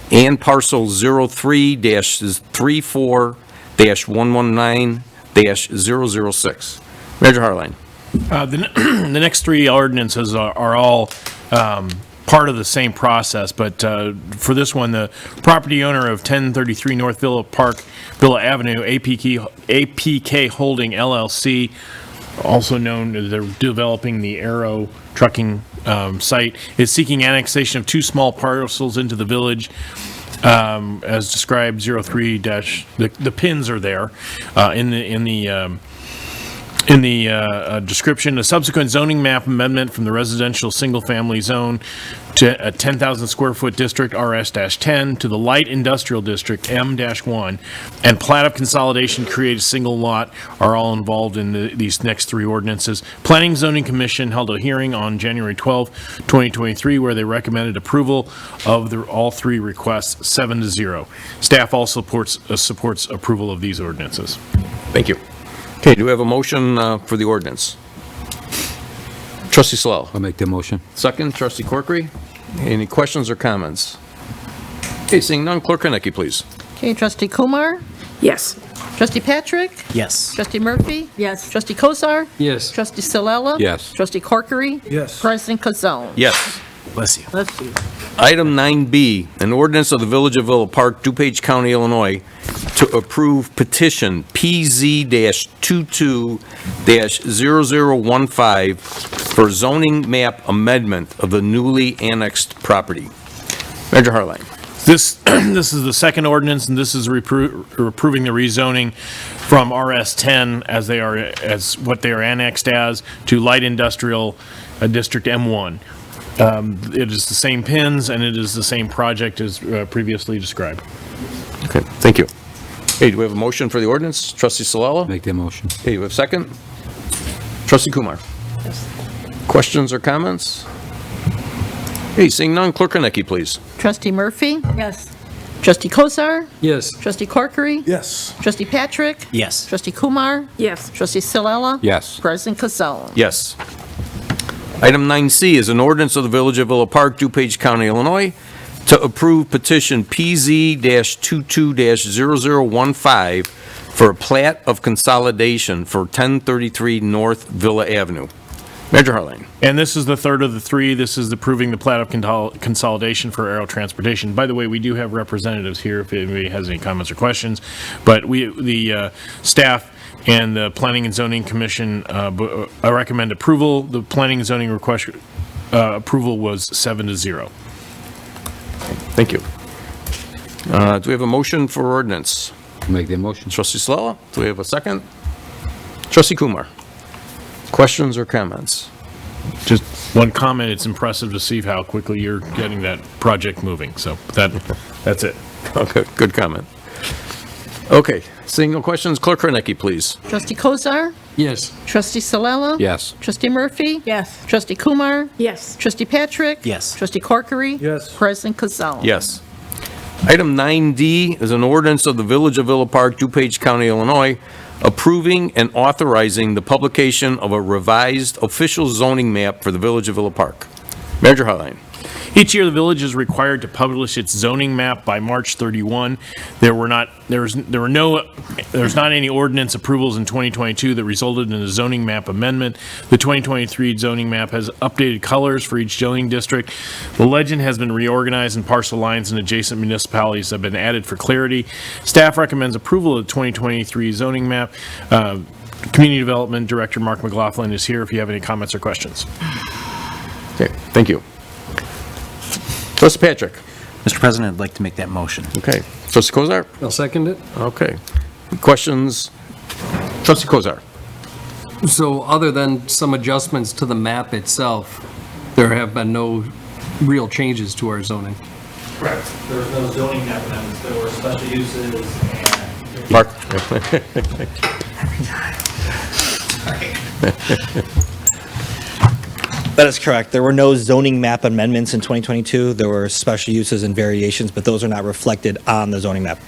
and parcel 03-34-119-006. Manager Harline. The next three ordinances are all part of the same process, but for this one, the property owner of 1033 North Villa Park, Villa Avenue, APK Holding LLC, also known as they're developing the Aero trucking site, is seeking annexation of two small parcels into the village. As described, 03- the pins are there in the In the description, a subsequent zoning map amendment from the residential single-family zone to a 10,000 square foot district, RS-10, to the light industrial district, M-1, and plat of consolidation create a single lot are all involved in these next three ordinances. Planning and Zoning Commission held a hearing on January 12, 2023, where they recommended approval of all three requests, 7-0. Staff also supports approval of these ordinances. Thank you. Okay, do we have a motion for the ordinance? Trustee Slow. I'll make the motion. Second, Trustee Corkery. Any questions or comments? Okay, seeing none, Clerk Henneke, please. Okay, Trustee Kumar? Yes. Trustee Patrick? Yes. Trustee Murphy? Yes. Trustee Kozar? Yes. Trustee Salella? Yes. Trustee Corkery? Yes. President Kazone? Yes. Bless you. Let's see. Item 9B, an ordinance of the Village of Villa Park, DuPage County, Illinois, to approve petition PZ-22-0015 for zoning map amendment of the newly annexed property. Manager Harline. This is the second ordinance, and this is approving the rezoning from RS-10 as what they are annexed as to light industrial district M1. It is the same pins, and it is the same project as previously described. Okay, thank you. Hey, do we have a motion for the ordinance? Trustee Salella? Make the motion. Okay, you have a second? Trustee Kumar? Questions or comments? Hey, seeing none, Clerk Henneke, please. Trustee Murphy? Yes. Trustee Kozar? Yes. Trustee Corkery? Yes. Trustee Patrick? Yes. Trustee Kumar? Yes. Trustee Salella? Yes. President Kazone? Yes. Item 9C is an ordinance of the Village of Villa Park, DuPage County, Illinois, to approve petition PZ-22-0015 for a plat of consolidation for 1033 North Villa Avenue. Manager Harline. And this is the third of the three. This is approving the plat of consolidation for aero transportation. By the way, we do have representatives here if anybody has any comments or questions, but the staff and the Planning and Zoning Commission, I recommend approval. The Planning and Zoning request approval was 7-0. Thank you. Do we have a motion for ordinance? Make the motion. Trustee Salella, do we have a second? Trustee Kumar, questions or comments? Just one comment, it's impressive to see how quickly you're getting that project moving. So that's it. Okay, good comment. Okay, seeing no questions, Clerk Henneke, please. Trustee Kozar? Yes. Trustee Salella? Yes. Trustee Murphy? Yes. Trustee Kumar? Yes. Trustee Patrick? Yes. Trustee Corkery? Yes. President Kazone? Yes. Item 9D is an ordinance of the Village of Villa Park, DuPage County, Illinois, approving and authorizing the publication of a revised official zoning map for the Village of Villa Park. Manager Harline. Each year, the village is required to publish its zoning map by March 31. There's not any ordinance approvals in 2022 that resulted in a zoning map amendment. The 2023 zoning map has updated colors for each zoning district. The legend has been reorganized and parcel lines in adjacent municipalities have been added for clarity. Staff recommends approval of the 2023 zoning map. Community Development Director Mark McLaughlin is here if you have any comments or questions. Okay, thank you. Trustee Patrick. Mr. President, I'd like to make that motion. Okay. Trustee Kozar? I'll second it. Okay. Questions? Trustee Kozar? So other than some adjustments to the map itself, there have been no real changes to our zoning? Correct. There was no zoning map amendments. There were special uses and... Mark? That is correct. There were no zoning map amendments in 2022. There were special uses and variations, but those are not reflected on the zoning map.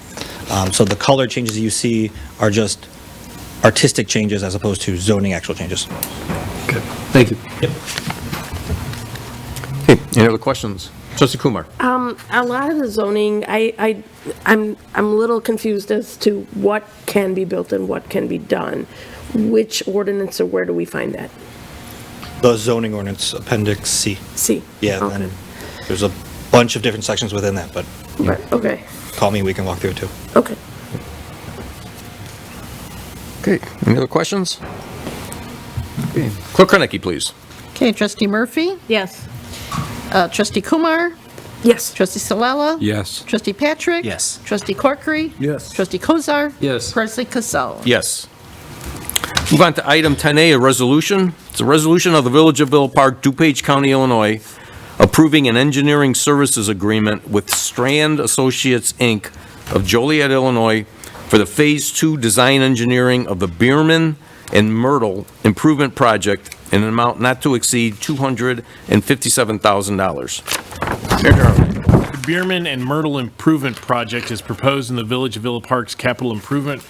So the color changes you see are just artistic changes as opposed to zoning actual changes. Okay, thank you. Yep. Okay, any other questions? Trustee Kumar? A lot of the zoning, I'm a little confused as to what can be built and what can be done. Which ordinance or where do we find that? The zoning ordinance, Appendix C. C. Yeah, Okay. and there's a bunch of different sections within that, but Right, okay, call me, we can walk through it too. okay. Okay, any other questions? Okay. Clerk Henneke, please. Okay, Trustee Murphy? Yes. Trustee Kumar? Yes. Trustee Salella? Yes. Trustee Patrick? Yes. Trustee Corkery? Yes. Trustee Kozar? Yes. President Kazone? Yes. Move on to item 10A, a resolution. It's a resolution of the Village of Villa Park, DuPage County, Illinois, approving an engineering services agreement with Strand Associates, Inc. of Joliet, Illinois, for the Phase 2 design engineering of the Bierman and Myrtle Improvement Project in an amount not to exceed $257,000. The Bierman and Myrtle Improvement Project is proposed in the Village of Villa Park's Capital Improvement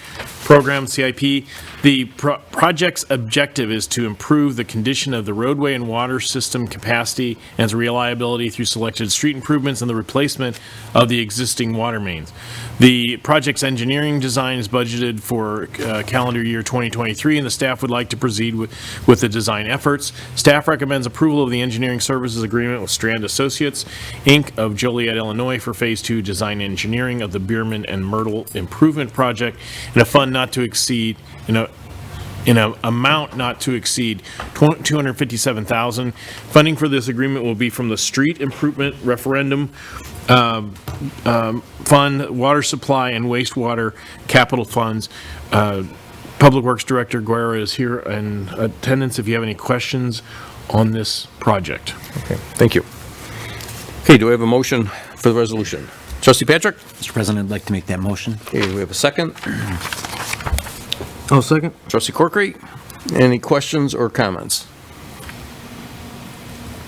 Program, CIP. The project's objective is to improve the condition of the roadway and water system capacity and its reliability through selected street improvements and the replacement of the existing water mains. The project's engineering design is budgeted for calendar year 2023, and the staff would like to proceed with the design efforts. Staff recommends approval of the engineering services agreement with Strand Associates, Inc. of Joliet, Illinois for Phase 2 design engineering of the Bierman and Myrtle Improvement Project in a fund not to exceed, in an amount not to exceed $257,000. Funding for this agreement will be from the Street Improvement Referendum Fund, Water Supply and Wastewater Capital Funds. Public Works Director Guerra is here in attendance if you have any questions on this project. Okay, thank you. Okay, do we have a motion for the resolution? Trustee Patrick? Mr. President, I'd like to make that motion. Okay, do we have a second? I'll second. Trustee Corkery, any questions or comments?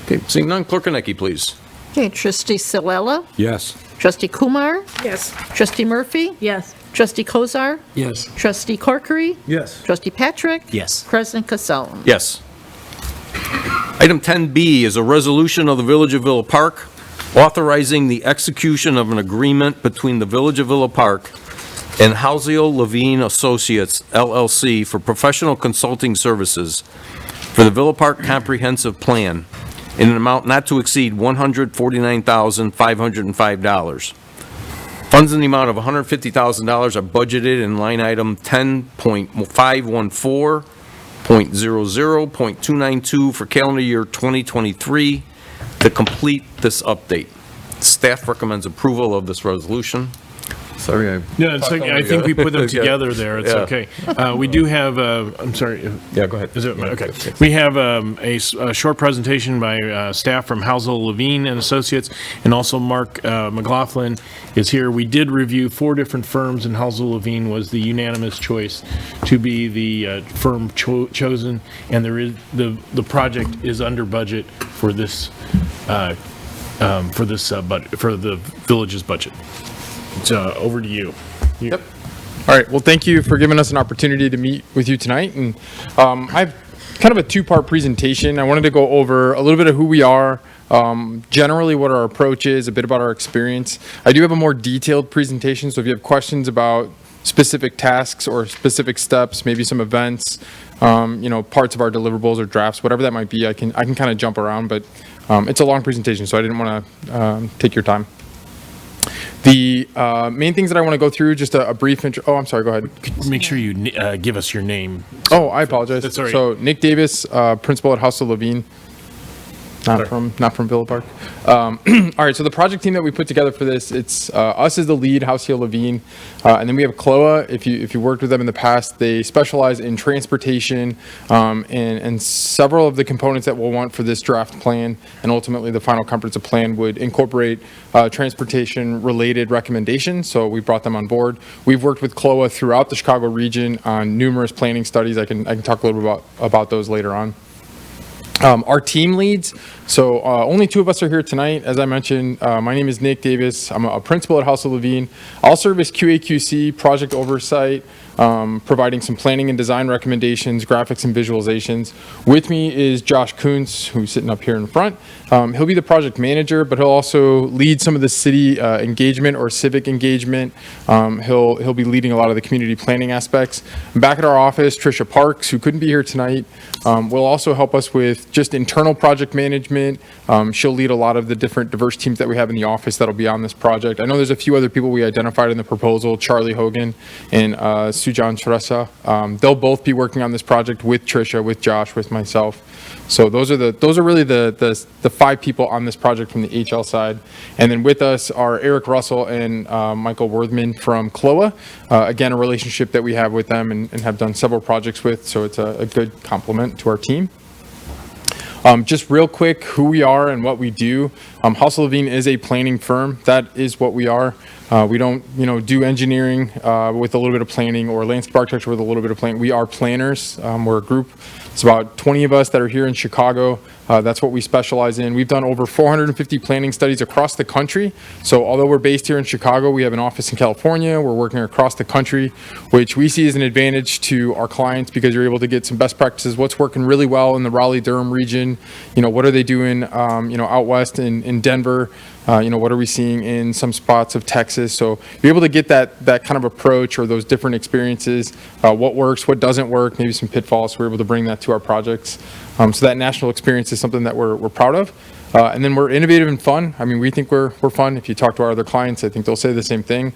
Okay, seeing none, Clerk Konecki, please. Okay, Trustee Silella? Yes. Trustee Kumar? Yes. Trustee Murphy? Yes. Trustee Kozar? Yes. Trustee Corkery? Yes. Trustee Patrick? Yes. President Casone? Yes. Item 10B is a resolution of the Village of Villa Park authorizing the execution of an agreement between the Village of Villa Park and Halsey Levine Associates, LLC, for professional consulting services for the Villa Park Comprehensive Plan in an amount not to exceed $149,505. Funds in the amount of $150,000 are budgeted in line item 10.514.00.292 for calendar year 2023 to complete this update. Staff recommends approval of this resolution. Sorry, No, it's like, I think we put them together there. It's okay. We do have, I'm sorry. Yeah, go ahead. Is it, okay. We have a short presentation by staff from Halsey Levine and Associates, and also Mark McLaughlin is here. We did review 4 different firms, and Halsey Levine was the unanimous choice to be the firm chosen, and there is, the project is under budget for this, budget, for the village's budget. It's over to you. Yep. All right. Well, thank you for giving us an opportunity to meet with you tonight. And I've kind of a 2-part presentation. I wanted to go over a little bit of who we are, generally what our approach is, a bit about our experience. I do have a more detailed presentation, so if you have questions about specific tasks or specific steps, maybe some events, parts of our deliverables or drafts, whatever that might be, I can kind of jump around, but it's a long presentation, so I didn't want to take your time. The main things that I want to go through, just a brief intro. Oh, I'm sorry, go ahead. Make sure you give us your name. Oh, I apologize. That's all right. So Nick Davis, principal at Halsey Levine. Not from Villa Park. All right, so the project team that we put together for this, it's us as the lead, Halsey Levine, and then we have CLOA. If you worked with them in the past, they specialize in transportation and several of the components that we'll want for this draft plan, and ultimately the final comprehensive plan would incorporate transportation-related recommendations. So we brought them on board. We've worked with CLOA throughout the Chicago region on numerous planning studies. I can talk a little bit about those later on. Our team leads, so only 2 of us are here tonight. As I mentioned, my name is Nick Davis. I'm a principal at Halsey Levine. I'll serve as QA/QC, project oversight, providing some planning and design recommendations, graphics and visualizations. With me is Josh Kuntz, who's sitting up here in front. He'll be the project manager, but he'll also lead some of the city engagement or civic engagement. He'll be leading a lot of the community planning aspects. Back at our office, Tricia Parks, who couldn't be here tonight, will also help us with just internal project management, movement. She'll lead a lot of the different diverse teams that we have in the office that'll be on this project. I know there's a few other people we identified in the proposal, Charlie Hogan and Sujan Shrestha. They'll both be working on this project with Trisha, with Josh, with myself. So those are really the 5 people on this project from the HL side. And then with us are Eric Russell and Michael Worthman from CLOA. Again, a relationship that we have with them and have done several projects with, so it's a good complement to our team. Just real quick, who we are and what we do. House Levine is a planning firm. That is what we are. We don't, do engineering with a little bit of planning or landscape architecture with a little bit of planning. We are planners. We're a group. It's about 20 of us that are here in Chicago. That's what we specialize in. We've done over 450 planning studies across the country. So although we're based here in Chicago, we have an office in California. We're working across the country, which we see as an advantage to our clients because you're able to get some best practices. What's working really well in the Raleigh-Durham region? What are they doing, out west in Denver? What are we seeing in some spots of Texas? So you're able to get that kind of approach or those different experiences, what works, what doesn't work, maybe some pitfalls. So we're able to bring that to our projects. So that national experience is something that we're proud of. And then we're innovative and fun. I mean, we think we're fun. If you talk to our other clients, I think they'll say the same thing.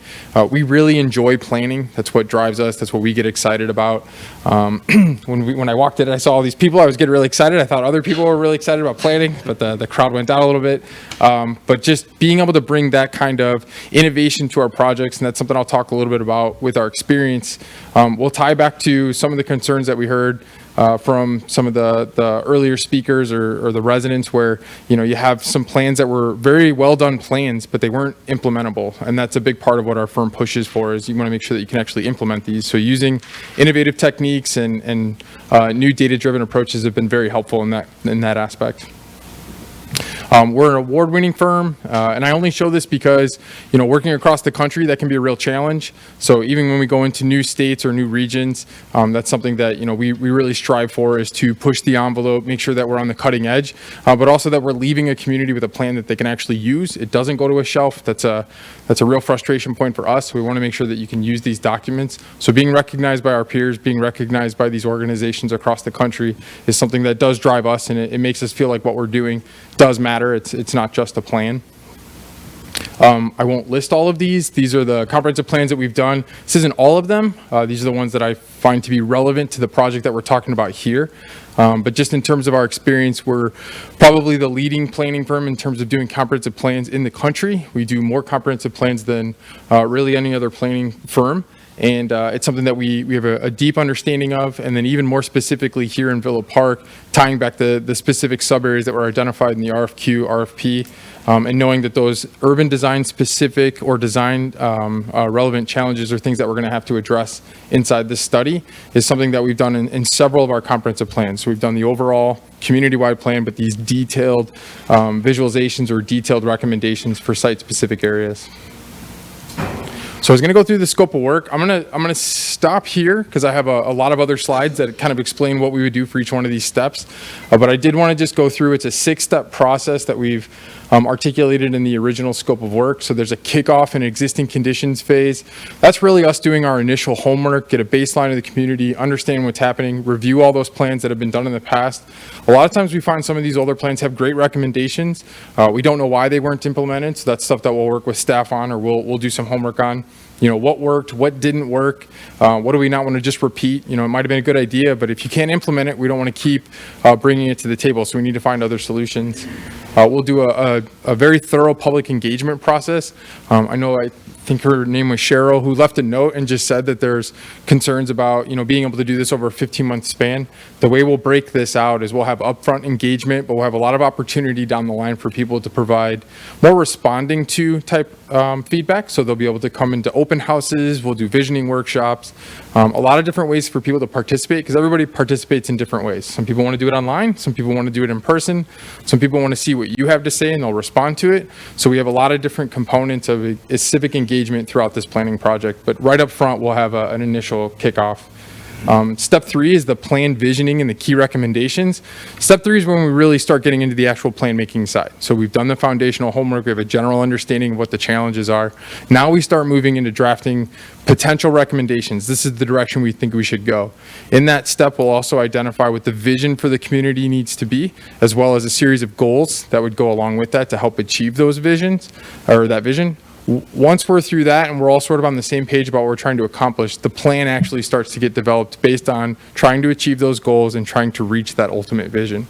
We really enjoy planning. That's what drives us. That's what we get excited about. When I walked in, I saw all these people. I was getting really excited. I thought other people were really excited about planning, but the crowd went down a little bit. But just being able to bring that kind of innovation to our projects, and that's something I'll talk a little bit about with our experience. We'll tie back to some of the concerns that we heard from some of the earlier speakers or the residents where, you have some plans that were very well done plans, but they weren't implementable. And that's a big part of what our firm pushes for is you want to make sure that you can actually implement these. So using innovative techniques and new data-driven approaches have been very helpful in that aspect. We're an award-winning firm, and I only show this because, working across the country, that can be a real challenge. So even when we go into new states or new regions, that's something that, we really strive for is to push the envelope, make sure that we're on the cutting edge, but also that we're leaving a community with a plan that they can actually use. It doesn't go to a shelf. That's a real frustration point for us. We want to make sure that you can use these documents. So being recognized by our peers, being recognized by these organizations across the country is something that does drive us, and it makes us feel like what we're doing does matter. It's not just a plan. I won't list all of these. These are the comprehensive plans that we've done. This isn't all of them. These are the ones that I find to be relevant to the project that we're talking about here. But just in terms of our experience, we're probably the leading planning firm in terms of doing comprehensive plans in the country. We do more comprehensive plans than really any other planning firm. And it's something that we have a deep understanding of, and then even more specifically here in Villa Park, tying back the specific sub-areas that were identified in the RFQ, RFP, and knowing that those urban design specific or design relevant challenges or things that we're going to have to address inside this study is something that we've done in several of our comprehensive plans. So we've done the overall community-wide plan, but these detailed visualizations or detailed recommendations for site-specific areas. So I was going to go through the scope of work. I'm going to stop here because I have a lot of other slides that kind of explain what we would do for each one of these steps. But I did want to just go through. It's a 6-step process that we've articulated in the original scope of work. So there's a kickoff and existing conditions phase. That's really us doing our initial homework, get a baseline of the community, understand what's happening, review all those plans that have been done in the past. A lot of times we find some of these older plans have great recommendations. We don't know why they weren't implemented. So that's stuff that we'll work with staff on, or we'll do some homework on. What worked, what didn't work, what do we not want to just repeat? It might have been a good idea, but if you can't implement it, we don't want to keep bringing it to the table. So we need to find other solutions. We'll do a very thorough public engagement process. I think her name was Cheryl, who left a note and just said that there's concerns about, being able to do this over a 15-month span. The way we'll break this out is we'll have upfront engagement, but we'll have a lot of opportunity down the line for people to provide more responding to type feedback. So they'll be able to come into open houses. We'll do visioning workshops, a lot of different ways for people to participate, because everybody participates in different ways. Some people want to do it online. Some people want to do it in person. Some people want to see what you have to say and they'll respond to it. So we have a lot of different components of a civic engagement throughout this planning project. But right up front, we'll have an initial kickoff. Step 3 is the plan visioning and the key recommendations. Step 3 is when we really start getting into the actual plan making side. So we've done the foundational homework, we have a general understanding of what the challenges are. Now we start moving into drafting potential recommendations. This is the direction we think we should go. In that step, we'll also identify what the vision for the community needs to be, as well as a series of goals that would go along with that to help achieve those visions, or that vision. Once we're through that and we're all sort of on the same page about what we're trying to accomplish, the plan actually starts to get developed based on trying to achieve those goals and trying to reach that ultimate vision.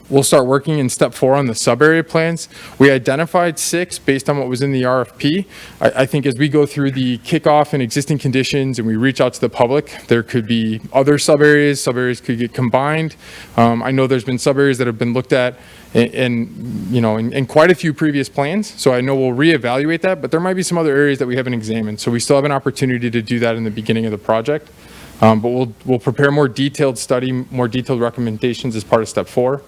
We'll start working in step 4 on the sub-area plans. We identified 6 based on what was in the RFP. I think as we go through the kickoff and existing conditions and we reach out to the public, there could be other sub-areas could get combined. I know there's been sub-areas that have been looked at in quite a few previous plans. So I know we'll reevaluate that, but there might be some other areas that we haven't examined. So we still have an opportunity to do that in the beginning of the project. But we'll prepare more detailed study, more detailed recommendations as part of step 4.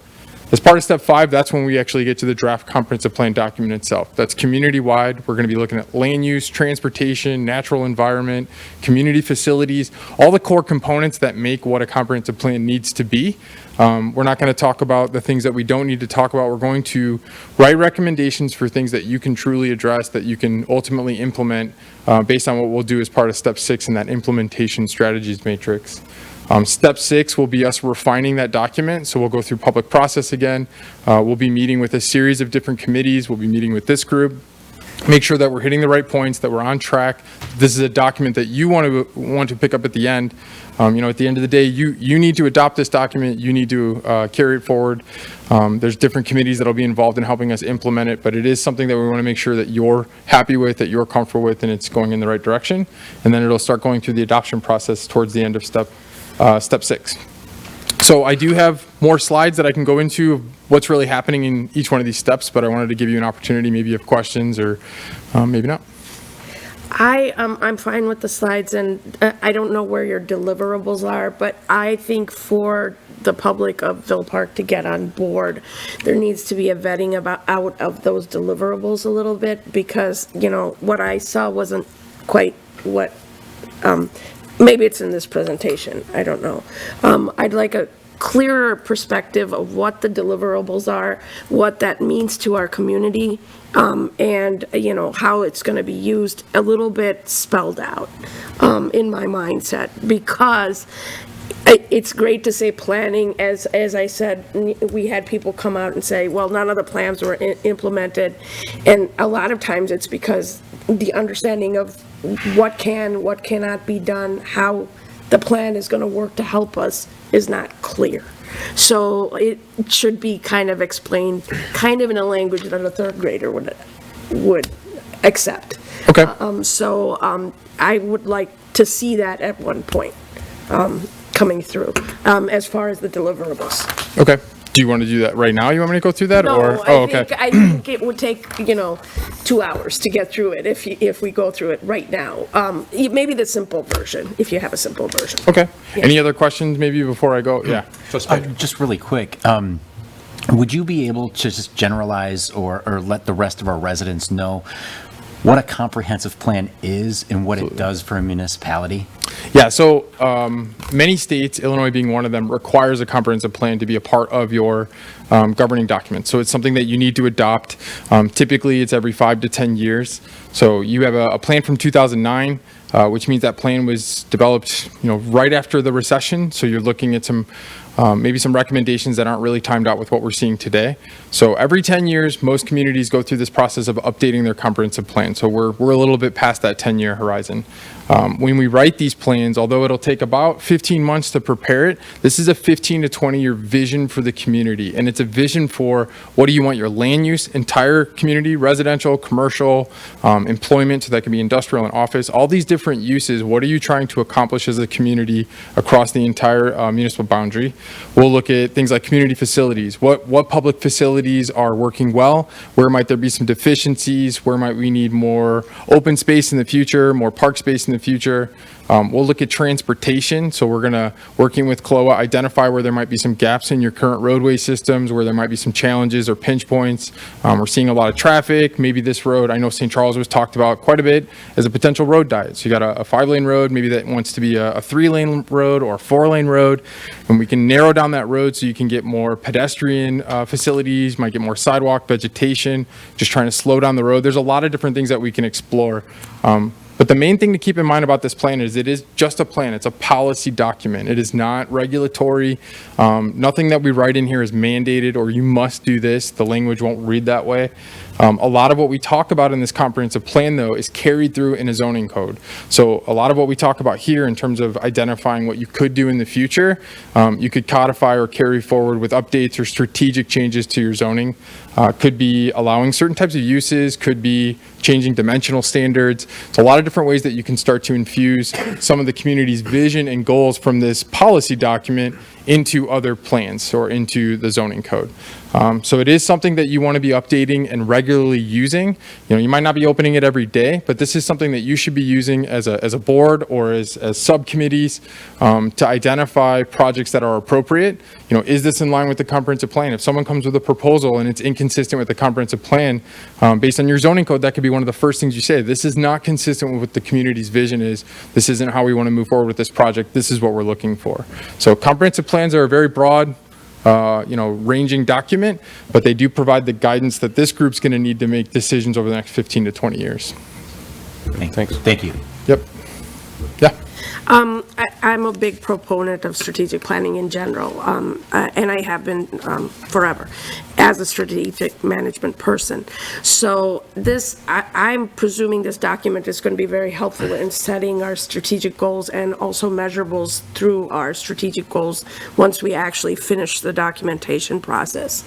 As part of step 5, that's when we actually get to the draft comprehensive plan document itself. That's community-wide. We're going to be looking at land use, transportation, natural environment, community facilities, all the core components that make what a comprehensive plan needs to be. We're not going to talk about the things that we don't need to talk about. We're going to write recommendations for things that you can truly address, that you can ultimately implement based on what we'll do as part of step 6 in that implementation strategies matrix. Step 6 will be us refining that document. So we'll go through public process again. We'll be meeting with a series of different committees. We'll be meeting with this group. Make sure that we're hitting the right points, that we're on track. This is a document that you want to pick up at the end. At the end of the day, you need to adopt this document. You need to carry it forward. There's different committees that'll be involved in helping us implement it, but it is something that we want to make sure that you're happy with, that you're comfortable with, and it's going in the right direction. And then it'll start going through the adoption process towards the end of step 6. So I do have more slides that I can go into of what's really happening in each one of these steps, but I wanted to give you an opportunity. Maybe you have questions or maybe not. I'm fine with the slides, and I don't know where your deliverables are, but I think for the public of Ville Park to get on board, there needs to be a vetting out of those deliverables a little bit, because, what I saw wasn't quite what, maybe it's in this presentation, I don't know. I'd like a clearer perspective of what the deliverables are, what that means to our community, and, how it's going to be used, a little bit spelled out in my mindset, because it's great to say planning. As I said, we had people come out and say, well, none of the plans were implemented, and a lot of times it's because the understanding of what cannot be done, how the plan is going to work to help us is not clear. So it should be kind of explained kind of in a language that a third grader would accept. Okay. I would like to see that at one point coming through as far as the deliverables. Okay. Do you want to do that right now? You want me to go through that? No, or I think it would take 2 hours to get through it if we go through it right now. Maybe the simple version, if you have a simple version. Okay. Yes. Any other questions maybe before I go? Yeah. Just really quick, would you be able to just generalize or let the rest of our residents know what a comprehensive plan is and what it does for a municipality? Yeah, so many states, Illinois being one of them, requires a comprehensive plan to be a part of your governing document. So it's something that you need to adopt. Typically, it's every 5 to 10 years. So you have a plan from 2009, which means that plan was developed, right after the recession. So you're looking at maybe some recommendations that aren't really timed out with what we're seeing today. So every 10 years, most communities go through this process of updating their comprehensive plan. So we're a little bit past that 10-year horizon. When we write these plans, although it'll take about 15 months to prepare it, this is a 15 to 20-year vision for the community. And it's a vision for what do you want your land use, entire community, residential, commercial, employment, so that can be industrial and office, all these different uses. What are you trying to accomplish as a community across the entire municipal boundary? We'll look at things like community facilities. What public facilities are working well? Where might there be some deficiencies? Where might we need more open space in the future, more park space in the future? We'll look at transportation. So we're gonna, working with CLOA, identify where there might be some gaps in your current roadway systems, where there might be some challenges or pinch points. We're seeing a lot of traffic. Maybe this road, I know St. Charles was talked about quite a bit as a potential road diet. So you got a 5-lane road, maybe that wants to be a 3-lane road or a 4-lane road. And we can narrow down that road so you can get more pedestrian facilities, might get more sidewalk vegetation, just trying to slow down the road. There's a lot of different things that we can explore. But the main thing to keep in mind about this plan is it is just a plan. It's a policy document. It is not regulatory. Nothing that we write in here is mandated or you must do this. The language won't read that way. A lot of what we talk about in this comprehensive plan, though, is carried through in a zoning code. So a lot of what we talk about here in terms of identifying what you could do in the future, you could codify or carry forward with updates or strategic changes to your zoning. Could be allowing certain types of uses, could be changing dimensional standards. It's a lot of different ways that you can start to infuse some of the community's vision and goals from this policy document into other plans or into the zoning code. So it is something that you want to be updating and regularly using. You know, you might not be opening it every day, but this is something that you should be using as a board or as subcommittees to identify projects that are appropriate. You know, is this in line with the comprehensive plan? If someone comes with a proposal and it's inconsistent with the comprehensive plan, based on your zoning code, that could be one of the first things you say. This is not consistent with what the community's vision is. This isn't how we want to move forward with this project. This is what we're looking for. So comprehensive plans are a very broad, ranging document, but they do provide the guidance that this group's going to need to make decisions over the next 15 to 20 years. Thanks. Thank you. Yep. Yeah. I'm a big proponent of strategic planning in general, and I have been forever as a strategic management person. So this, I'm presuming this document is going to be very helpful in setting our strategic goals and also measurables through our strategic goals once we actually finish the documentation process.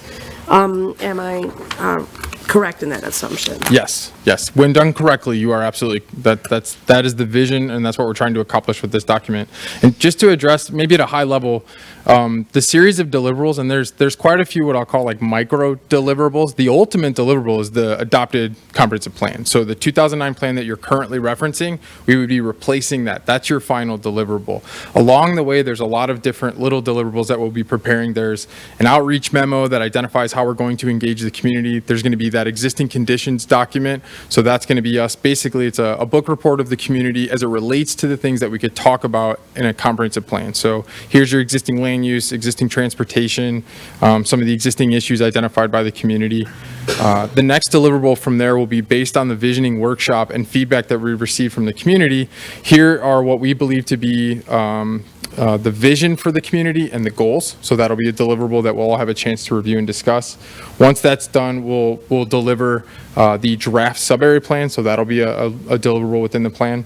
Am I correct in that assumption? Yes. When done correctly, you are absolutely, that is the vision, and that's what we're trying to accomplish with this document. And just to address, maybe at a high level, the series of deliverables, and there's quite a few what I'll call like micro deliverables. The ultimate deliverable is the adopted comprehensive plan. So the 2009 plan that you're currently referencing, we would be replacing that. That's your final deliverable. Along the way, there's a lot of different little deliverables that we'll be preparing. There's an outreach memo that identifies how we're going to engage the community. There's going to be that existing conditions document. So that's going to be us. Basically, it's a book report of the community as it relates to the things that we could talk about in a comprehensive plan. So here's your existing land use, existing transportation, some of the existing issues identified by the community. The next deliverable from there will be based on the visioning workshop and feedback that we received from the community. Here are what we believe to be the vision for the community and the goals. So that'll be a deliverable that we'll all have a chance to review and discuss. Once that's done, we'll deliver the draft sub-area plan. So that'll be a deliverable within the plan.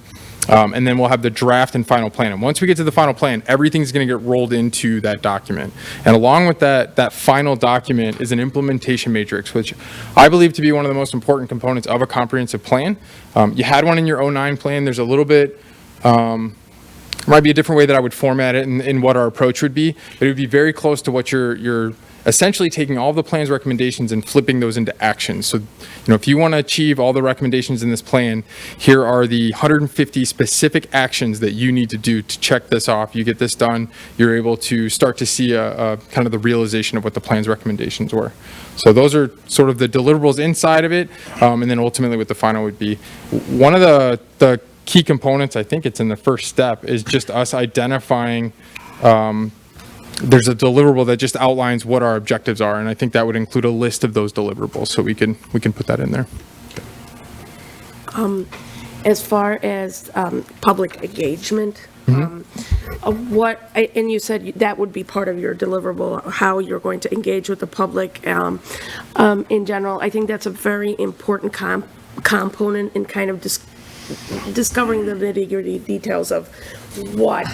And then we'll have the draft and final plan. And once we get to the final plan, everything's going to get rolled into that document. And along with that final document is an implementation matrix, which I believe to be one of the most important components of a comprehensive plan. You had one in your 09 plan. There's a little bit, might be a different way that I would format it in what our approach would be, but it would be very close to what you're essentially taking all the plan's recommendations and flipping those into actions. So, if you want to achieve all the recommendations in this plan, here are the 150 specific actions that you need to do to check this off. You get this done, you're able to start to see a kind of the realization of what the plan's recommendations were. So those are sort of the deliverables inside of it, and then ultimately what the final would be. One of the key components, I think it's in the first step, is just us identifying there's a deliverable that just outlines what our objectives are, and I think that would include a list of those deliverables, so we can put that in there. As far as public engagement, and you said that would be part of your deliverable, how you're going to engage with the public in general. I think that's a very important component in kind of discovering the nitty-gritty details of what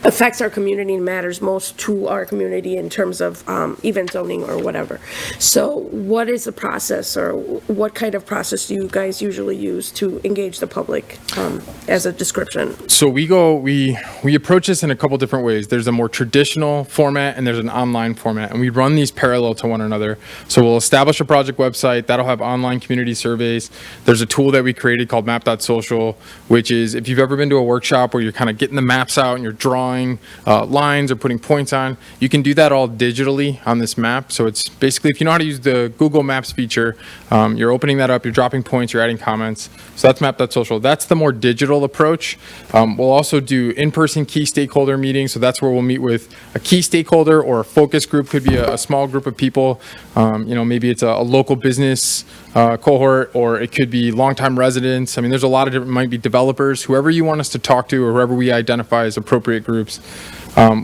affects our community and matters most to our community in terms of event zoning or whatever. So what is the process, or what kind of process do you guys usually use to engage the public as a description? So we approach this in a couple different ways. There's a more traditional format and there's an online format, and we run these parallel to one another. So we'll establish a project website that'll have online community surveys. There's a tool that we created called map.social, which is if you've ever been to a workshop where you're kind of getting the maps out and you're drawing lines or putting points on, you can do that all digitally on this map. So it's basically, if you know how to use the Google Maps feature, you're opening that up, you're dropping points, you're adding comments. So that's map.social. That's the more digital approach. We'll also do in-person key stakeholder meetings. So that's where we'll meet with a key stakeholder or a focus group. Could be a small group of people. Maybe it's a local business cohort, or it could be longtime residents. I mean, there's a lot of different, might be developers, whoever you want us to talk to, or whoever we identify as appropriate groups.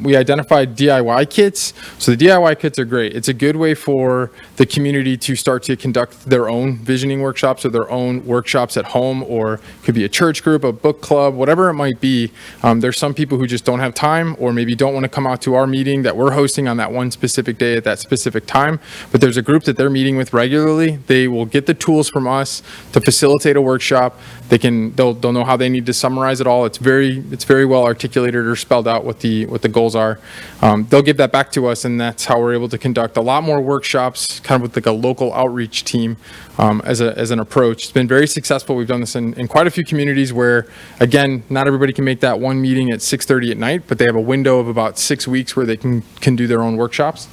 We identified DIY kits. So the DIY kits are great. It's a good way for the community to start to conduct their own visioning workshops or their own workshops at home, or it could be a church group, a book club, whatever it might be. There's some people who just don't have time, or maybe don't want to come out to our meeting that we're hosting on that one specific day at that specific time. But there's a group that they're meeting with regularly. They will get the tools from us to facilitate a workshop. They'll know how they need to summarize it all. It's very well articulated or spelled out what the goals are. They'll give that back to us, and that's how we're able to conduct a lot more workshops, kind of with like a local outreach team as an approach. It's been very successful. We've done this in quite a few communities where, again, not everybody can make that one meeting at 6:30 at night, but they have a window of about 6 weeks where they can do their own workshops.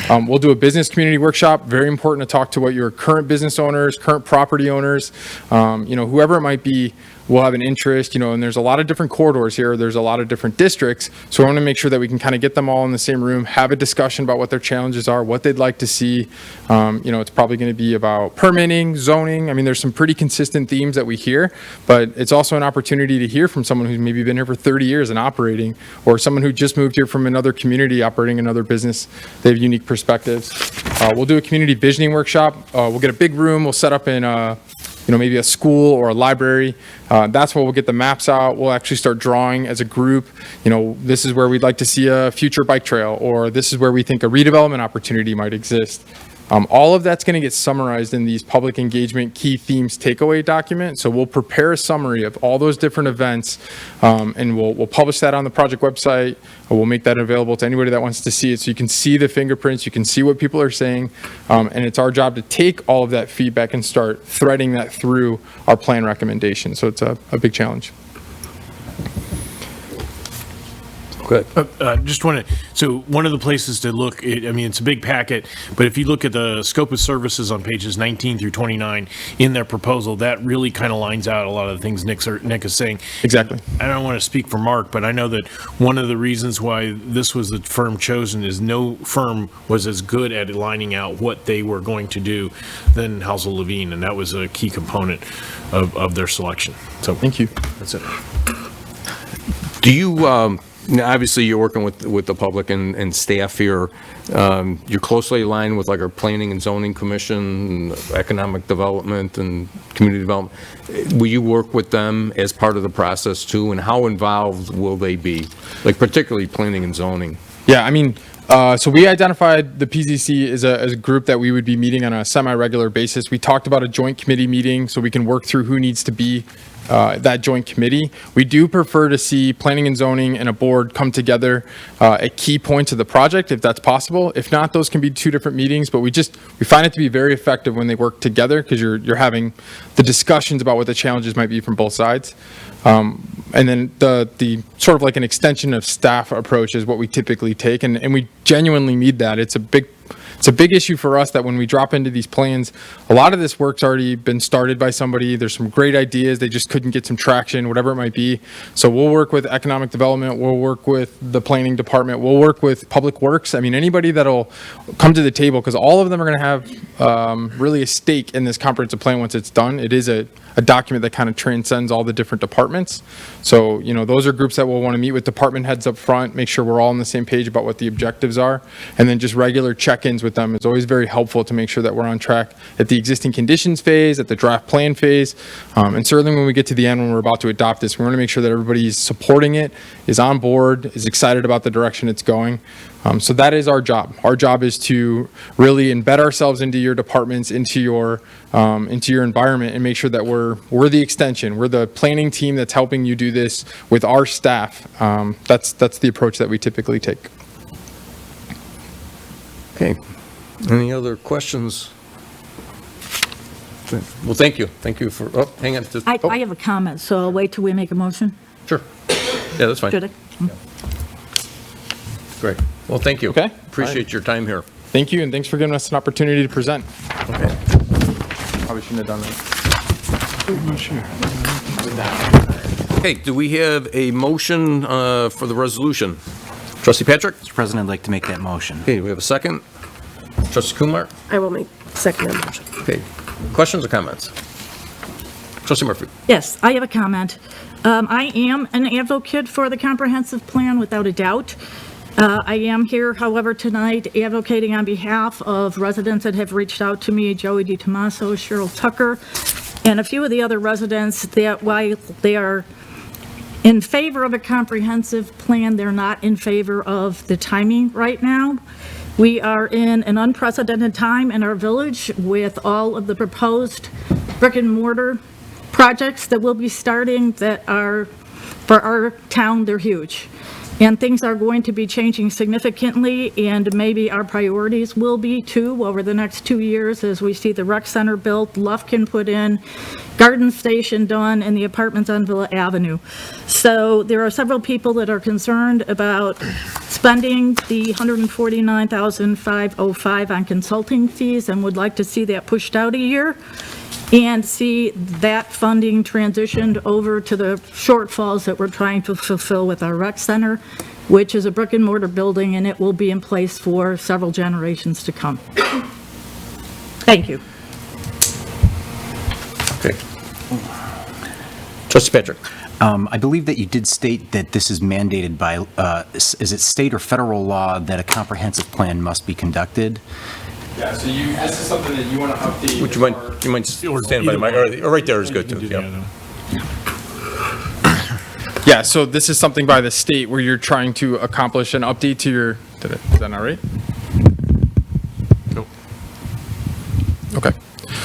We'll do a business community workshop. Very important to talk to what your current business owners, current property owners, whoever it might be, will have an interest, and there's a lot of different corridors here. There's a lot of different districts. So I want to make sure that we can kind of get them all in the same room, have a discussion about what their challenges are, what they'd like to see. It's probably going to be about permitting, zoning. I mean, there's some pretty consistent themes that we hear, but it's also an opportunity to hear from someone who's maybe been here for 30 years and operating, or someone who just moved here from another community operating another business. They have unique perspectives. We'll do a community visioning workshop. We'll get a big room. We'll set up in maybe a school or a library. That's where we'll get the maps out. We'll actually start drawing as a group. This is where we'd like to see a future bike trail, or this is where we think a redevelopment opportunity might exist. All of that's going to get summarized in these public engagement key themes takeaway documents. So we'll prepare a summary of all those different events, and we'll publish that on the project website. We'll make that available to anybody that wants to see it, so you can see the fingerprints, you can see what people are saying, and it's our job to take all of that feedback and start threading that through our plan recommendations. So it's a big challenge. Good. Just want to, so one of the places to look, it's a big packet, but if you look at the scope of services on pages 19 through 29 in their proposal, that really kind of lines out a lot of the things Nick is saying. Exactly. I don't want to speak for Mark, but I know that one of the reasons why this was the firm chosen is no firm was as good at lining out what they were going to do than Housel Levine, and that was a key component of their selection. So thank you. That's it. Do you, now, obviously, you're working with the public and staff here. You're closely aligned with like our Planning and Zoning Commission, Economic Development, and Community Development. Will you work with them as part of the process too? And how involved will they be? Like particularly Planning and Zoning? Yeah, so we identified the PZC as a group that we would be meeting on a semi-regular basis. We talked about a joint committee meeting so we can work through who needs to be that joint committee. We do prefer to see planning and zoning and a board come together at key points of the project, if that's possible. If not, those can be two different meetings, but we find it to be very effective when they work together, because you're having the discussions about what the challenges might be from both sides. And then the sort of like an extension of staff approach is what we typically take, and we genuinely need that. It's a big issue for us that when we drop into these plans, a lot of this work's already been started by somebody. There's some great ideas, they just couldn't get some traction, whatever it might be. So we'll work with economic development, we'll work with the planning department, we'll work with public works. Anybody that'll come to the table, because all of them are going to have really a stake in this comprehensive plan once it's done. It is a document that kind of transcends all the different departments. So, those are groups that we'll want to meet with department heads up front, make sure we're all on the same page about what the objectives are, and then just regular check check-ins with them is always very helpful to make sure that we're on track at the existing conditions phase, at the draft plan phase, and certainly when we get to the end, when we're about to adopt this, we want to make sure that everybody's supporting it, is on board, is excited about the direction it's going. So that is our job. Our job is to really embed ourselves into your departments, into your environment, and make sure that we're the extension. We're the planning team that's helping you do this with our staff. That's the approach that we typically take. Okay. Any other questions? Well, thank you. Thank you for, oh, hang on. I have a comment, so I'll wait till we make a motion. Sure. Yeah, that's fine. Should I? Great. Well, thank you. Okay. Appreciate your time here. Thank you, and thanks for giving us an opportunity to present. Okay. Probably shouldn't have done that. Okay, do we have a motion for the resolution? Trustee Patrick? Mr. President, I'd like to make that motion. Okay, do we have a second? Trustee Kumar? I will make second that motion. Okay. Questions or comments? Trustee Murphy? Yes, I have a comment. I am an advocate for the comprehensive plan without a doubt. I am here, however, tonight advocating on behalf of residents that have reached out to me, Joey DiTomaso, Cheryl Tucker, and a few of the other residents that while they are in favor of a comprehensive plan, they're not in favor of the timing right now. We are in an unprecedented time in our village with all of the proposed brick and mortar projects that will be starting that are, for our town, they're huge. And things are going to be changing significantly, and maybe our priorities will be too over the next 2 years as we see the rec center built, Lufkin put in, Garden Station done, and the apartments on Villa Avenue. So there are several people that are concerned about spending the $149,505 on consulting fees and would like to see that pushed out a year and see that funding transitioned over to the shortfalls that we're trying to fulfill with our rec center, which is a brick and mortar building, and it will be in place for several generations to come. Thank you. Okay. Trustee Patrick? I believe that you did state that this is mandated by, is it state or federal law that a comprehensive plan must be conducted? Yeah, so this is something that you want to update. Would you might stand by the mic, or right there is good too, yeah. Yeah, so this is something by the state where you're trying to accomplish an update to your, is that not right? Nope. Okay.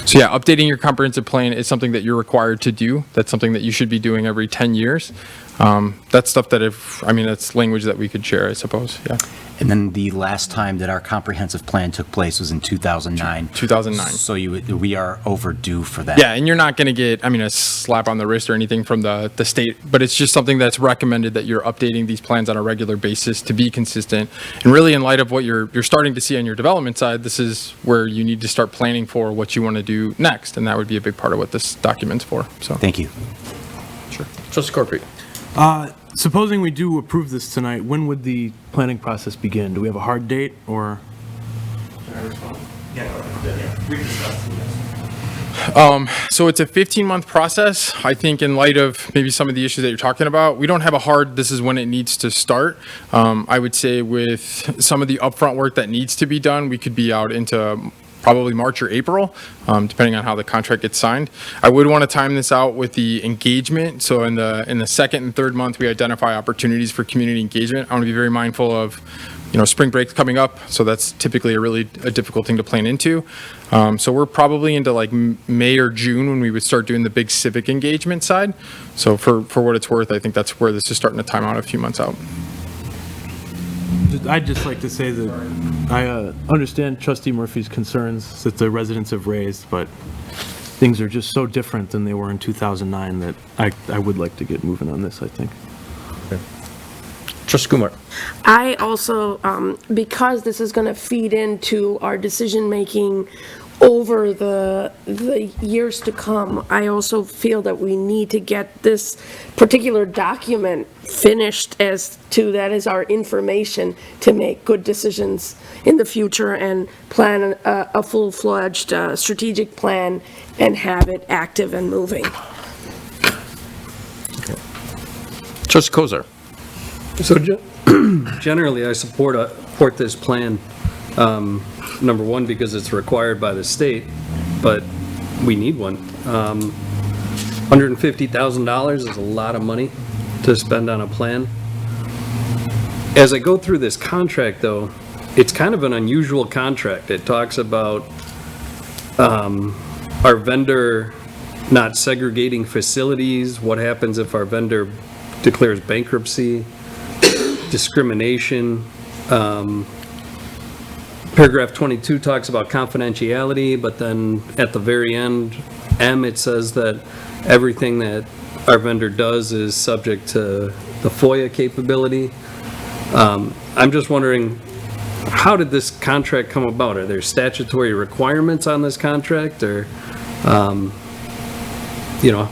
So yeah, updating your comprehensive plan is something that you're required to do. That's something that you should be doing every 10 years. That's stuff that that's language that we could share, I suppose, yeah. And then the last time that our comprehensive plan took place was in 2009. 2009. So we are overdue for that. Yeah, and you're not going to get, a slap on the wrist or anything from the state, but it's just something that's recommended that you're updating these plans on a regular basis to be consistent. And really, in light of what you're starting to see on your development side, this is where you need to start planning for what you want to do next, and that would be a big part of what this document's for. So. Thank you. Sure. Trustee Corpy? Supposing we do approve this tonight, when would the planning process begin? Do we have a hard date, or? So it's a 15-month process. I think in light of maybe some of the issues that you're talking about, we don't have a hard, this is when it needs to start. I would say with some of the upfront work that needs to be done, we could be out into probably March or April, depending on how the contract gets signed. I would want to time this out with the engagement. So in the second and third month, we identify opportunities for community engagement. I want to be very mindful of, spring break's coming up, so that's typically a difficult thing to plan into. So we're probably into like May or June when we would start doing the big civic engagement side. So for what it's worth, I think that's where this is starting to time out a few months out. I'd just like to say that I understand Trustee Murphy's concerns that the residents have raised, but things are just so different than they were in 2009 that I would like to get moving on this, I think. Okay. Trustee Kumar? I also, because this is going to feed into our decision-making over the years to come, I also feel that we need to get this particular document finished as to that is our information to make good decisions in the future and plan a full-fledged strategic plan and have it active and moving. Okay. Trustee Kozar? So generally, I support this plan. number one, because it's required by the state, but we need one. $150,000 is a lot of money to spend on a plan. As I go through this contract, though, it's kind of an unusual contract. It talks about our vendor not segregating facilities, what happens if our vendor declares bankruptcy, discrimination. Paragraph 22 talks about confidentiality, but then at the very end, it says that everything that our vendor does is subject to the FOIA capability. I'm just wondering, how did this contract come about? Are there statutory requirements on this contract, or, you know?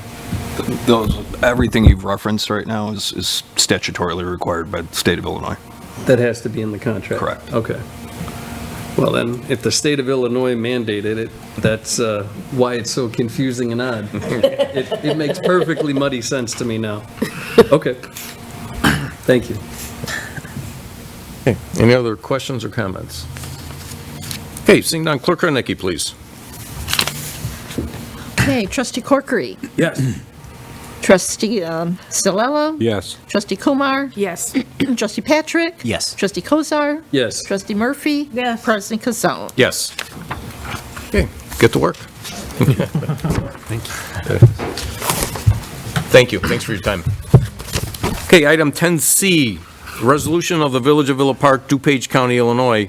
Everything you've referenced right now is statutorily required by the state of Illinois. That has to be in the contract? Correct. Okay. Well, then, if the state of Illinois mandated it, that's why it's so confusing and odd. It makes perfectly muddy sense to me now. Okay. Thank you. Okay, any other questions or comments? Okay, seeing none, Clerk Ronicky, please. Okay, Trustee Corkery. Yes. Trustee Stilello. Yes. Trustee Kumar. Yes. Trustee Patrick. Yes. Trustee Kozar. Yes. Trustee Murphy. Yes. President Kazone. Yes. Okay, get to work. Thank you. Thank you, thanks for your time. Okay, item 10C, resolution of the Village of Villa Park, DuPage County, Illinois,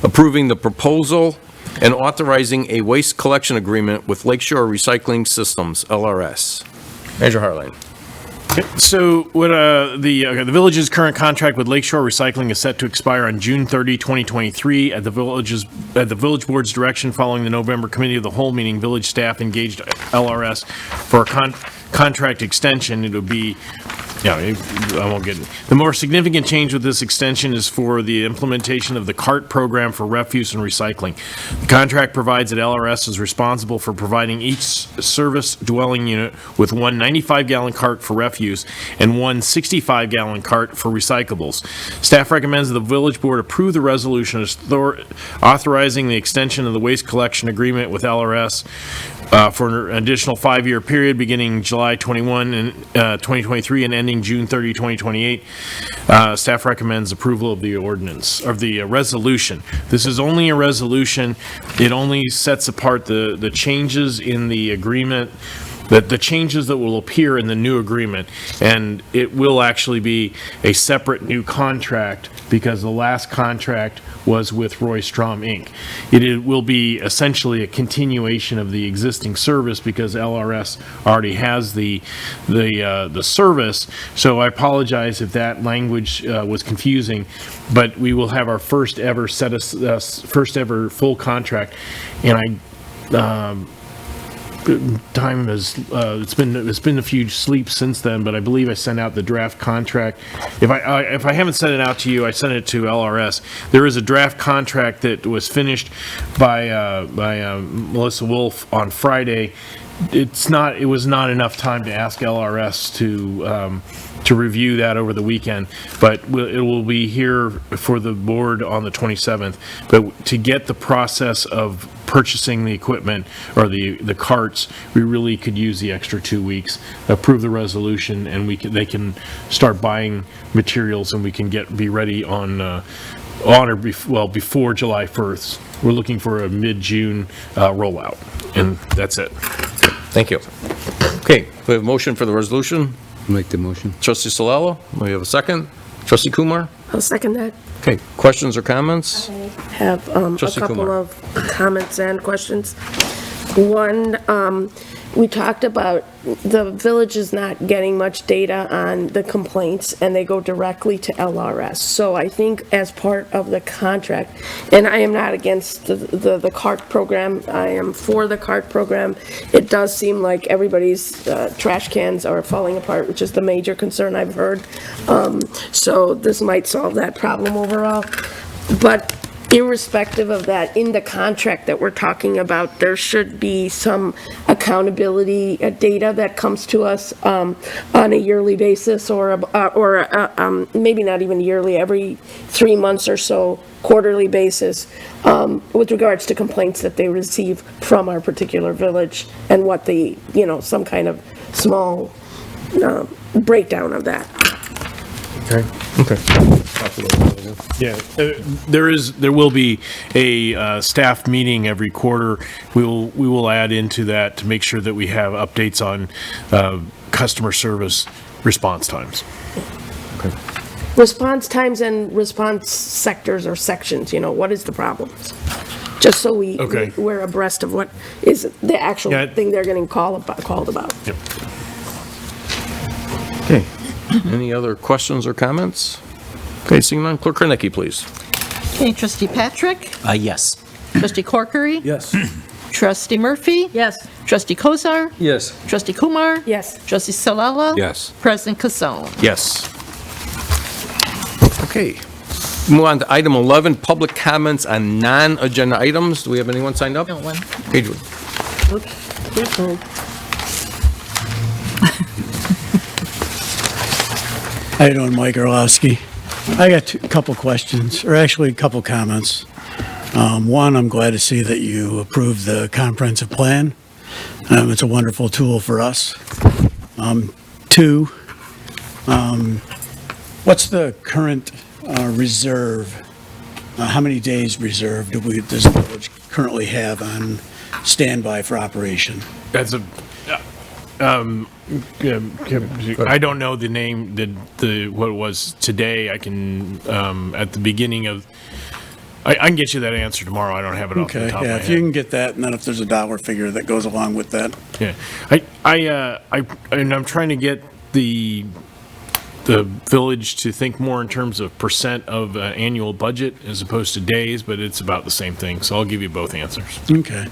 approving the proposal and authorizing a waste collection agreement with Lakeshore Recycling Systems, LRS. Manager Harline. So what the village's current contract with Lakeshore Recycling is set to expire on June 30, 2023 at the village board's direction following the November committee of the whole meeting. Village staff engaged LRS for a contract extension. It'll be, I won't get it. The more significant change with this extension is for the implementation of the CART program for refuse and recycling. The contract provides that LRS is responsible for providing each service dwelling unit with one 95-gallon cart for refuse and one 65-gallon cart for recyclables. Staff recommends that the village board approve the resolution authorizing the extension of the waste collection agreement with LRS for an additional 5-year period beginning July 21 and 2023 and ending June 30, 2028. Staff recommends approval of the ordinance, of the resolution. This is only a resolution. It only sets apart the changes in the agreement, the changes that will appear in the new agreement, and it will actually be a separate new contract because the last contract was with Roy Strom, Inc. It will be essentially a continuation of the existing service because LRS already has the service. So I apologize if that language was confusing, but we will have our first ever full contract, and time has it's been a few sleeps since then, but I believe I sent out the draft contract. If I haven't sent it out to you, I sent it to LRS. There is a draft contract that was finished by Melissa Wolf on Friday. It was not enough time to ask LRS to review that over the weekend, but it will be here for the board on the 27th. But to get the process of purchasing the equipment or the carts, we really could use the extra 2 weeks. Approve the resolution, and they can start buying materials, and we can be ready before July 1st. We're looking for a mid-June rollout, and that's it. Thank you. Okay, we have a motion for the resolution. Make the motion. Trustee Solello, we have a second. Trustee Kumar? I'll second that. Okay, questions or comments? Have a Trustee couple Kumar. of comments and questions. One, we talked about the village is not getting much data on the complaints, and they go directly to LRS. So I think as part of the contract, and I am not against the CART program, I am for the CART program. It does seem like everybody's trash cans are falling apart, which is the major concern I've heard. So this might solve that problem overall. But irrespective of that, in the contract that we're talking about, there should be some accountability data that comes to us on a yearly basis, or maybe not even yearly, every 3 months or so, quarterly basis, with regards to complaints that they receive from our particular village, and what the, some kind of small breakdown of that. Yeah, there will be a staff meeting every quarter. We will add into that to make sure that we have updates on customer service response times. Response times and response sectors or sections, what is the problem? Just so we're abreast of what is the actual thing they're getting called about. Yep. Okay. Any other questions or comments? Okay, seeing none, Clerk Kornecki, please. Okay, Trustee Patrick? Yes. Trustee Corkery? Yes. Trustee Murphy? Yes. Trustee Kozar? Yes. Trustee Kumar? Yes. Trustee Salala? Yes. President Casone? Yes. Okay. Move on to item 11, public comments on non-agenda items. Do we have anyone signed up? No one. Okay, Julie. How you doing, Mike Orlowski? I got a couple questions, or actually a couple comments. One, I'm glad to see that you approved the comprehensive plan. It's a wonderful tool for us. Two, what's the current reserve? How many days reserve does the village currently have on standby for operation? That's a, I don't know the name, what it was today. I can, at the beginning of, I can get you that answer tomorrow. I don't have it off the top of my head. If you can get that, and then if there's a dollar figure that goes along with that. Yeah, and I'm trying to get the village to think more in terms of percent of annual budget as opposed to days, but it's about the same thing. So I'll give you both answers. Okay.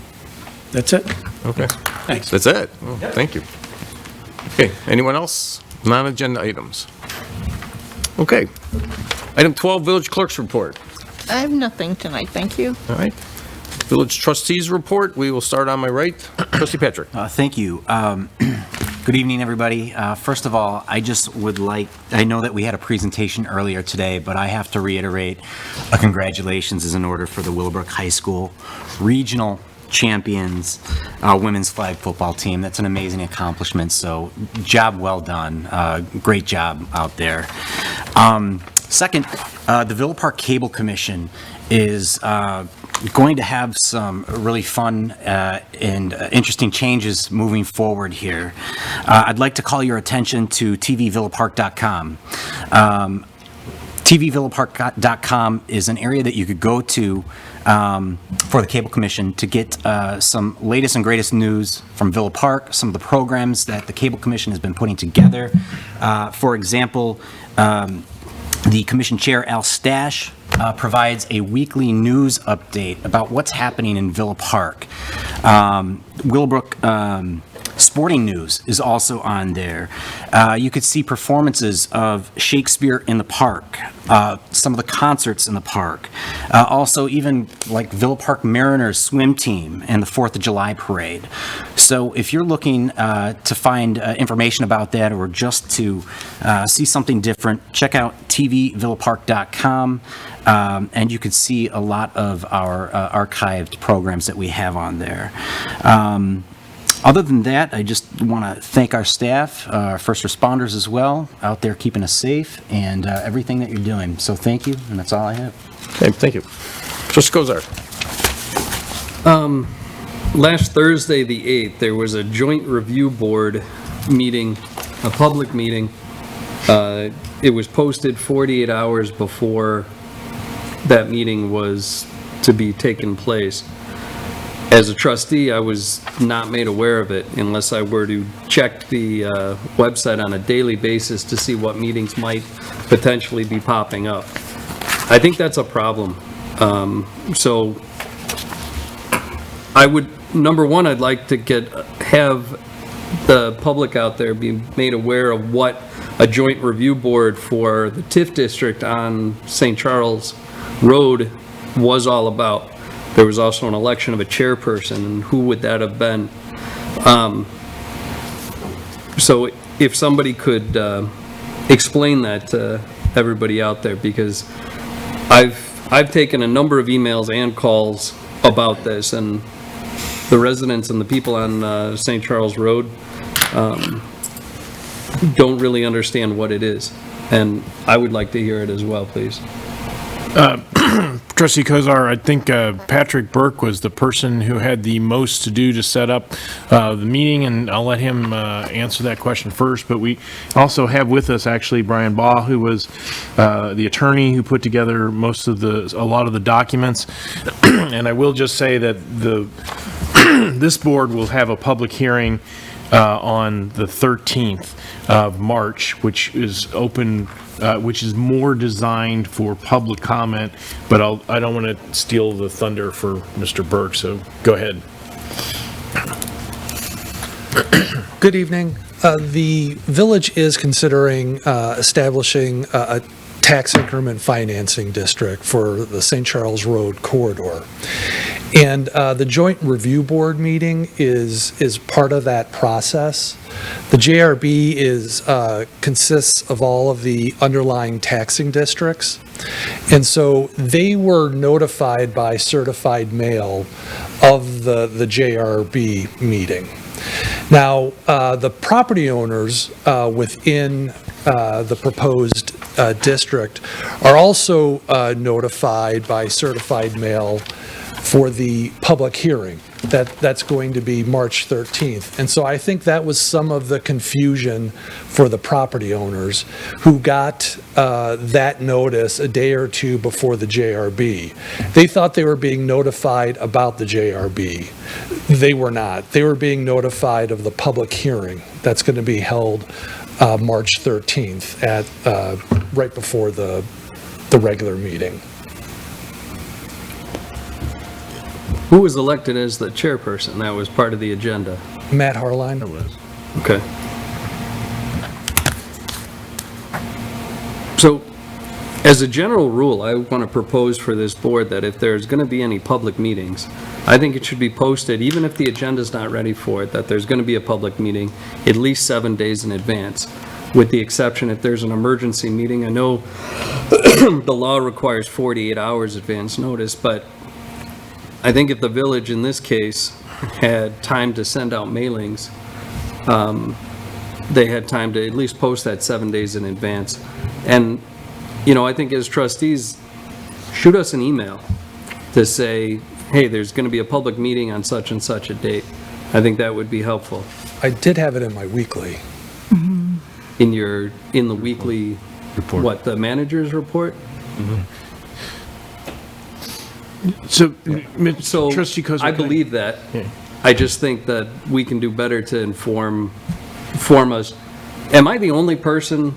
That's it? Okay. Thanks. That's it? Well, thank you. Okay, anyone else? Non-agenda items? Okay. Item 12, Village Clerk's Report. I have nothing tonight, thank you. All right. Village Trustees Report, we will start on my right. Trustee Patrick. Thank you. Good evening, everybody. First of all, I just would like, I know that we had a presentation earlier today, but I have to reiterate a congratulations is in order for the Willowbrook High School Regional Champions women's flag football team. That's an amazing accomplishment, so job well done. Great job out there. Second, the Villa Park Cable Commission is going to have some really fun and interesting changes moving forward here. I'd like to call your attention to tvvillapark.com. tvvillapark.com is an area that you could go to for the Cable Commission to get some latest and greatest news from Villa Park, some of the programs that the Cable Commission has been putting together. For example, the Commission Chair, Al Stash, provides a weekly news update about what's happening in Villa Park. Willowbrook Sporting News is also on there. You could see performances of Shakespeare in the park, some of the concerts in the park. Also even like Villa Park Mariners swim team and the 4th of July parade. So if you're looking to find information about that or just to see something different, check out tvvillapark.com. And you can see a lot of our archived programs that we have on there. Other than that, I just want to thank our staff, our first responders as well, out there keeping us safe, and everything that you're doing. So thank you, and that's all I have. Okay, thank you. Trustee Kozar. Last Thursday, the 8th, there was a joint review board meeting, a public meeting. It was posted 48 hours before that meeting was to be taken place. As a trustee, I was not made aware of it unless I were to check the website on a daily basis to see what meetings might potentially be popping up. I think that's a problem. So I would, number one, I'd like to have the public out there be made aware of what a joint review board for the TIF district on St. Charles Road was all about. There was also an election of a chairperson, and who would that have been? So if somebody could explain that to everybody out there, because I've taken a number of emails and calls about this, and the residents and the people on St. Charles Road don't really understand what it is, and I would like to hear it as well, please. Trustee Kozar, I think Patrick Burke was the person who had the most to do to set up the meeting, and I'll let him answer that question first. But we also have with us actually Brian Baugh, who was the attorney who put together a lot of the documents. And I will just say that this board will have a public hearing on the 13th of March, which is open, which is more designed for public comment, but I don't want to steal the thunder for Mr. Burke, so go ahead. Good evening. The village is considering establishing a tax increment financing district for the St. Charles Road corridor. And the Joint Review Board meeting is part of that process. The JRB consists of all of the underlying taxing districts. And so they were notified by certified mail of the JRB meeting. Now, the property owners within the proposed district are also notified by certified mail for the public hearing. That's going to be March 13th. And so I think that was some of the confusion for the property owners who got that notice a day or two before the JRB. They thought they were being notified about the JRB. They were not. They were being notified of the public hearing that's going to be held March 13th at right before the regular meeting. Who was elected as the chairperson? That was part of the agenda. Matt Harline. It was. Okay. So, as a general rule, I want to propose for this board that if there's going to be any public meetings, I think it should be posted, even if the agenda's not ready for it, that there's going to be a public meeting at least 7 days in advance, with the exception if there's an emergency meeting. I know the law requires 48 hours advance notice, but I think if the village in this case had time to send out mailings, they had time to at least post that 7 days in advance. And, you know, I think as trustees, shoot us an email to say, hey, there's going to be a public meeting on such and such a date. I think that would be helpful. I did have it in my weekly. In the weekly report. What, the manager's report? So, Trustee Kozar, I believe that. Yeah. I just think that we can do better to inform us. Am I the only person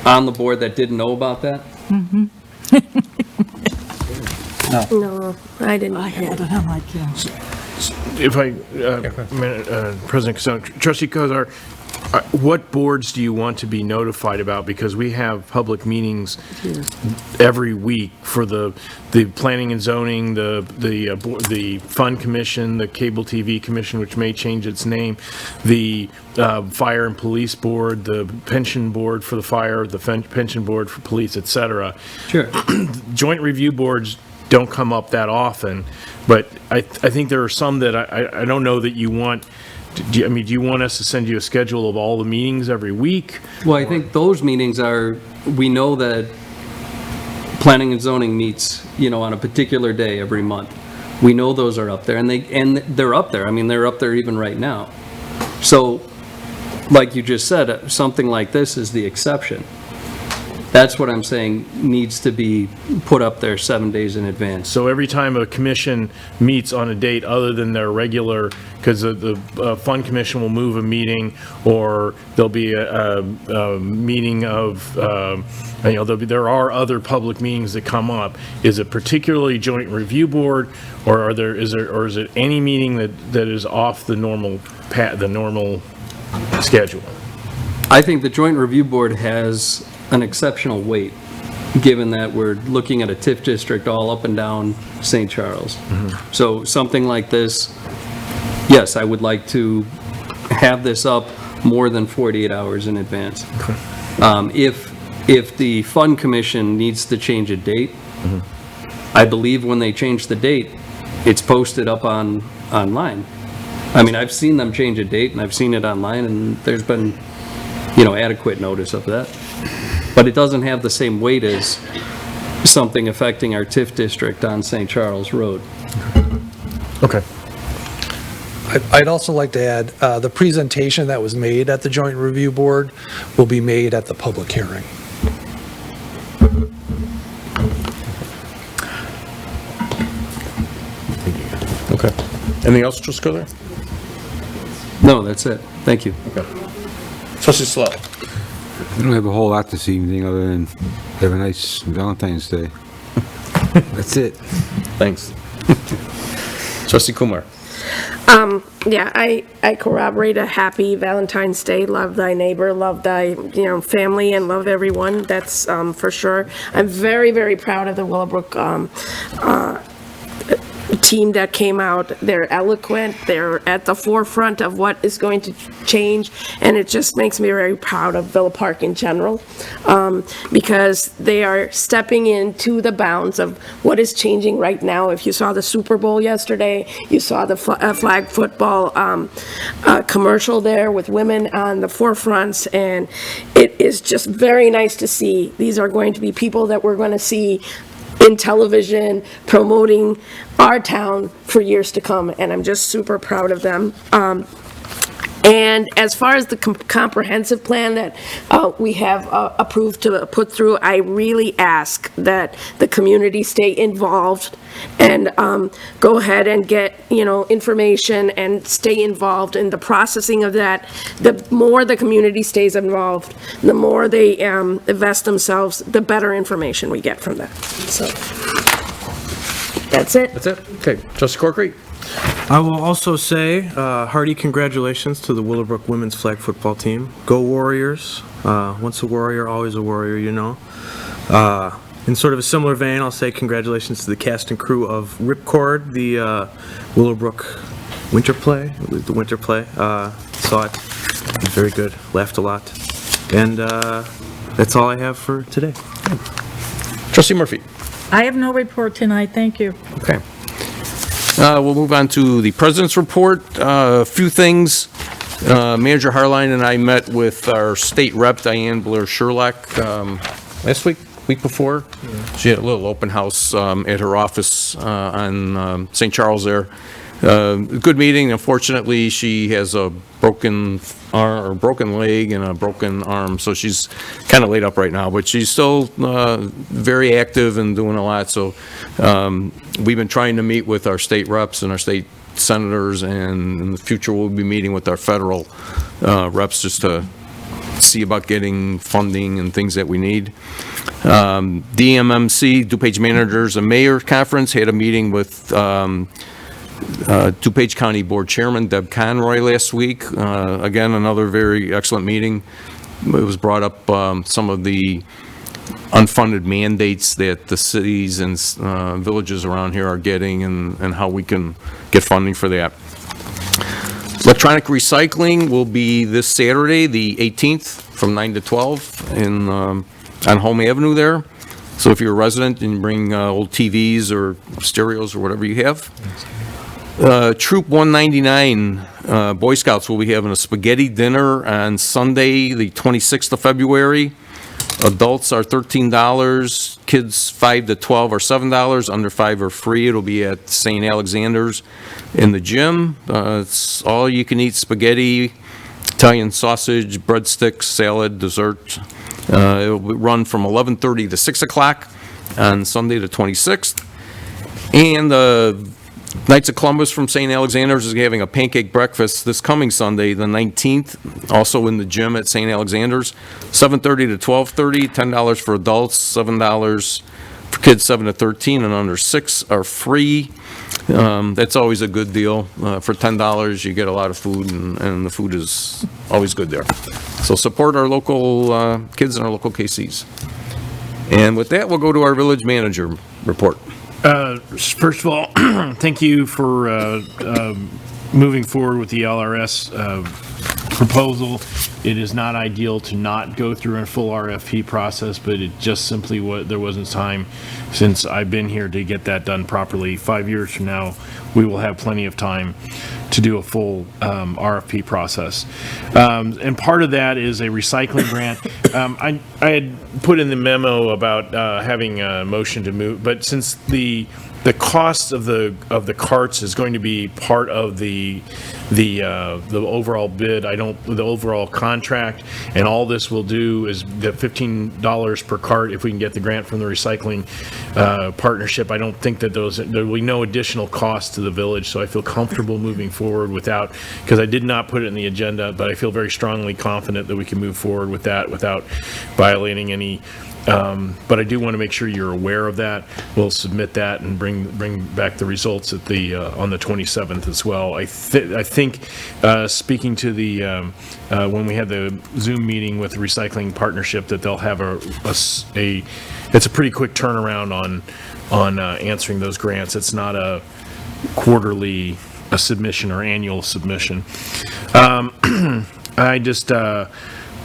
on the board that didn't know about that? No, I didn't. I had it on my calendar. If President Casone, Trustee Kozar, what boards do you want to be notified about? Because we have public meetings every week for the planning and zoning, the fund commission, the cable TV commission, which may change its name, the fire and police board, the pension board for the fire, the pension board for police, et cetera. Sure. Joint review boards don't come up that often, but I think there are some that I don't know that you want. Do you want us to send you a schedule of all the meetings every week? Well, I think those meetings we know that planning and zoning meets, on a particular day every month. We know those are up there, and they're up there. I mean, they're up there even right now. So, like you just said, something like this is the exception. That's what I'm saying needs to be put up there 7 days in advance. So every time a commission meets on a date other than their regular, because the fund commission will move a meeting, or there'll be a meeting of, there are other public meetings that come up. Is it particularly joint review board, or is it any meeting that is off the normal schedule? I think the joint review board has an exceptional weight given that we're looking at a TIF district all up and down St. Charles. So something like this, yes, I would like to have this up more than 48 hours in advance. If the Fund Commission needs to change a date, I believe when they change the date, it's posted up online. I mean, I've seen them change a date, and I've seen it online, and there's been, adequate notice of that. But it doesn't have the same weight as something affecting our TIF district on St. Charles Road. Okay. I'd also like to add, the presentation that was made at the Joint Review Board will be made at the public hearing. Okay. Anything else, Trustee Carter? No, that's it. Thank you. Okay. Trustee Slow. I don't have a whole lot this evening other than have a nice Valentine's Day. That's it. Thanks. Trustee Kumar. Yeah, I corroborate a happy Valentine's Day. Love thy neighbor, love thy, family, and love everyone. That's for sure. I'm very, very proud of the Willowbrook team that came out. They're eloquent. They're at the forefront of what is going to change, and it just makes me very proud of Villa Park in general, because they are stepping into the bounds of what is changing right now. If you saw the Super Bowl yesterday, you saw the flag football commercial there with women on the forefronts, and it is just very nice to see. These are going to be people that we're going to see in television promoting our town for years to come, and I'm just super proud of them. And as far as the comprehensive plan that we have approved to put through, I really ask that the community stay involved and go ahead and get, information and stay involved in the processing of that. The more the community stays involved, the more they invest themselves, the better information we get from that. So that's it. That's it? Okay. Trustee Corkery. I will also say, hearty congratulations to the Willowbrook women's flag football team. Go Warriors. Once a warrior, always a warrior, In sort of a similar vein, I'll say congratulations to the cast and crew of Ripcord, the Willowbrook winter play. The winter play. Saw it. It was very good. Laughed a lot. And that's all I have for today. Trustee Murphy. I have no report tonight, thank you. Okay. We'll move on to the President's report. A few things. Manager Harline and I met with our state rep, Diane Blair-Sherlock, last week before. She had a little open house at her office on St. Charles there. Good meeting. Unfortunately, she has a broken leg and a broken arm, so she's kind of laid up right now, but she's still very active and doing a lot. So we've been trying to meet with our state reps and our state senators, and in the future we'll be meeting with our federal reps just to see about getting funding and things that we need. DMMC, DuPage Managers and Mayor Conference, had a meeting with DuPage County Board Chairman Deb Conroy last week. Again, another very excellent meeting. It was brought up some of the unfunded mandates that the cities and villages around here are getting, and how we can get funding for that. Electronic recycling will be this Saturday, the 18th, from 9 to 12 on Home Avenue there. So if you're a resident and you bring old TVs or stereos or whatever you have. Troop 199 Boy Scouts will be having a spaghetti dinner on Sunday, the 26th of February. Adults are $13, kids 5 to 12 are $7, under 5 are free. It'll be at St. Alexander's in the gym. It's all you can eat spaghetti, Italian sausage, breadsticks, salad, dessert. It'll run from 11:30 to 6 o'clock on Sunday the 26th. And the Knights of Columbus from St. Alexander's is having a pancake breakfast this coming Sunday, the 19th, also in the gym at St. Alexander's, 7:30 to 12:30, $10 for adults, $7 for kids 7 to 13, and under 6 are free. That's always a good deal. For $10, you get a lot of food, and the food is always good there. So support our local kids and our local KCs. And with that, we'll go to our village manager report. First of all, thank you for moving forward with the LRS proposal. It is not ideal to not go through a full RFP process, but it just simply there wasn't time since I've been here to get that done properly. 5 years from now, we will have plenty of time to do a full RFP process. And part of that is a recycling grant. I had put in the memo about having a motion to move, but since the cost of the carts is going to be part of the overall bid, the overall contract, and all this will do is the $15 per cart if we can get the grant from the recycling partnership. I don't think that there will be no additional cost to the village, so I feel comfortable moving forward without, because I did not put it in the agenda, but I feel very strongly confident that we can move forward with that without violating any. But I do want to make sure you're aware of that. We'll submit that and bring back the results at on the 27th as well. I think speaking to the when we had the Zoom meeting with the recycling partnership, that they'll have it's a pretty quick turnaround on answering those grants. It's not a quarterly submission or annual submission. I just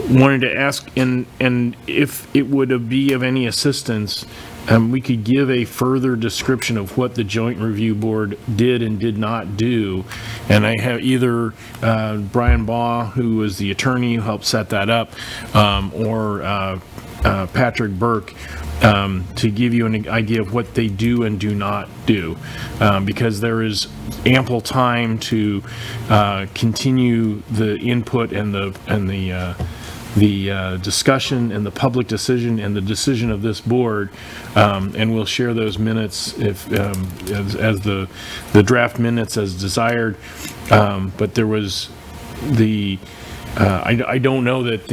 wanted to ask, and if it would be of any assistance, we could give a further description of what the Joint Review Board did and did not do. And I have either Brian Baugh, who was the attorney who helped set that up, or Patrick Burke, to give you an idea of what they do and do not do, because there is ample time to continue the input and the discussion and the public decision and the decision of this board, and we'll share those minutes as the draft minutes as desired. But there was I don't know that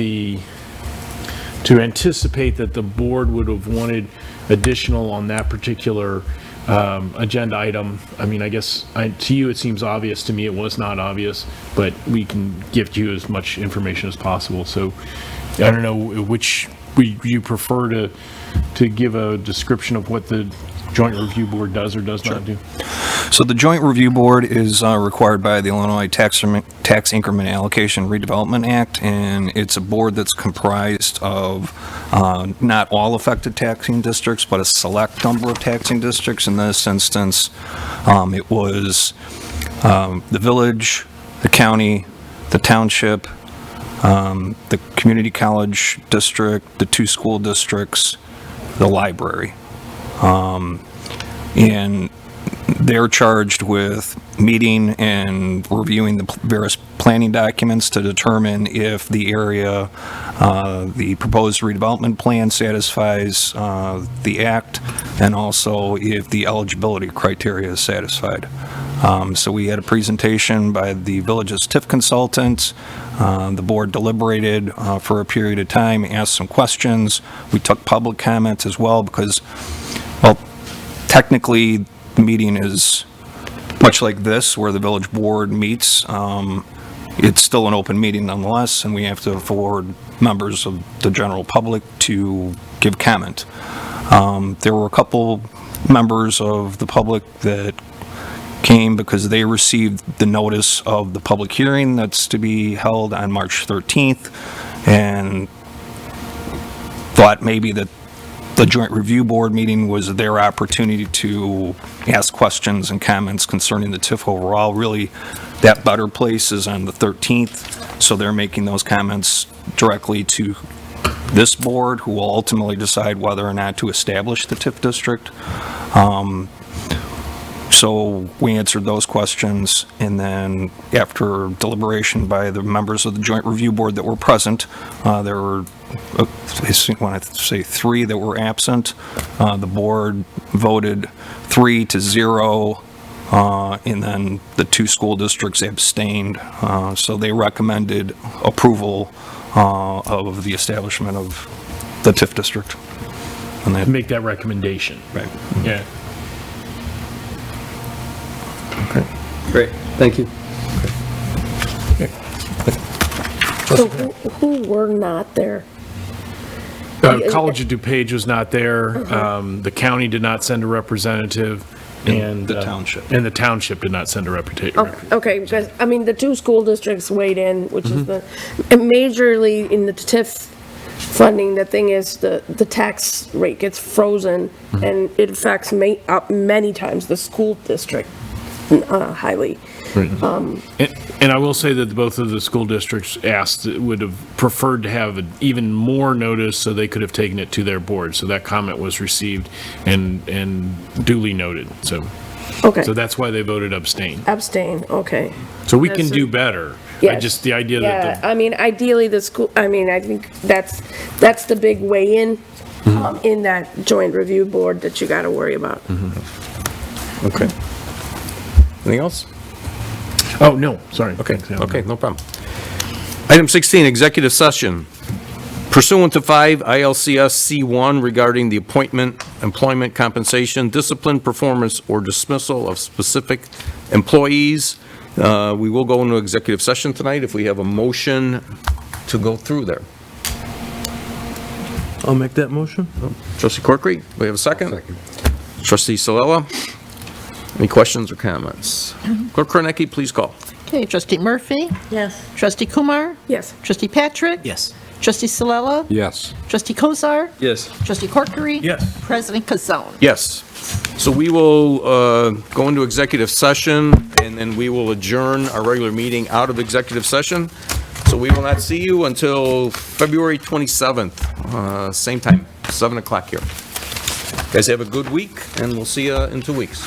to anticipate that the board would have wanted additional on that particular agenda item. I mean, I guess to you it seems obvious. To me it was not obvious, but we can give you as much information as possible. So I don't know which you prefer to give a description of what the Joint Review Board does or does not do. So the Joint Review Board is required by the Illinois Tax Increment Allocation Redevelopment Act, and it's a board that's comprised of not all affected taxing districts, but a select number of taxing districts. In this instance, it was the village, the county, the township, the community college district, the 2 school districts, the library. And they're charged with meeting and reviewing the various planning documents to determine if the area, the proposed redevelopment plan satisfies the act, and also if the eligibility criteria is satisfied. So we had a presentation by the village's TIF consultant. The board deliberated for a period of time, asked some questions. We took public comments as well because, well, technically the meeting is much like this where the village board meets. It's still an open meeting nonetheless, and we have to afford members of the general public to give comment. There were a couple members of the public that came because they received the notice of the public hearing that's to be held on March 13th and thought maybe that the Joint Review Board meeting was their opportunity to ask questions and comments concerning the TIF overall. Really, that better place is on the 13th, so they're making those comments directly to this board, who will ultimately decide whether or not to establish the TIF district. So we answered those questions, and then after deliberation by the members of the Joint Review Board that were present, there were, I want to say 3 that were absent. The board voted 3-0, and then the 2 school districts abstained. So they recommended approval of the establishment of the TIF district. And they make that recommendation. Right. Yeah. Okay. Great. Thank you. So who were not there? College of DuPage was not there. The county did not send a representative. And the township. And the township did not send a representative. Okay, because, I mean, the two school districts weighed in, which is and majorly in the TIF funding, the thing is the tax rate gets frozen and it affects many times the school district highly. And I will say that both of the school districts would have preferred to have even more notice so they could have taken it to their board. So that comment was received and duly noted. So, Okay. so that's why they voted abstain. Abstain, okay. So we can do better. Yes. Just the idea Yeah, that I mean, ideally, the school, I mean, I think that's the big weigh-in in that joint review board that you gotta worry about. Okay. Anything else? Oh, no, sorry. Okay, no problem. Item 16, executive session. Pursuant to 5 ILCS C1 regarding the appointment, employment, compensation, discipline, performance, or dismissal of specific employees, we will go into executive session tonight if we have a motion to go through there. I'll make that motion. Trustee Corkery, we have a second? Second. Trustee Salella, any questions or comments? Clerk Kornecki, please call. Okay, Trustee Murphy? Yes. Trustee Kumar? Yes. Trustee Patrick? Yes. Trustee Salella? Yes. Trustee Kozar? Yes. Trustee Corkery? Yes. President Kazone? Yes. So we will go into executive session, and then we will adjourn our regular meeting out of executive session. So we will not see you until February 27th, same time, 7 o'clock here. Guys, have a good week, and we'll see you in 2 weeks.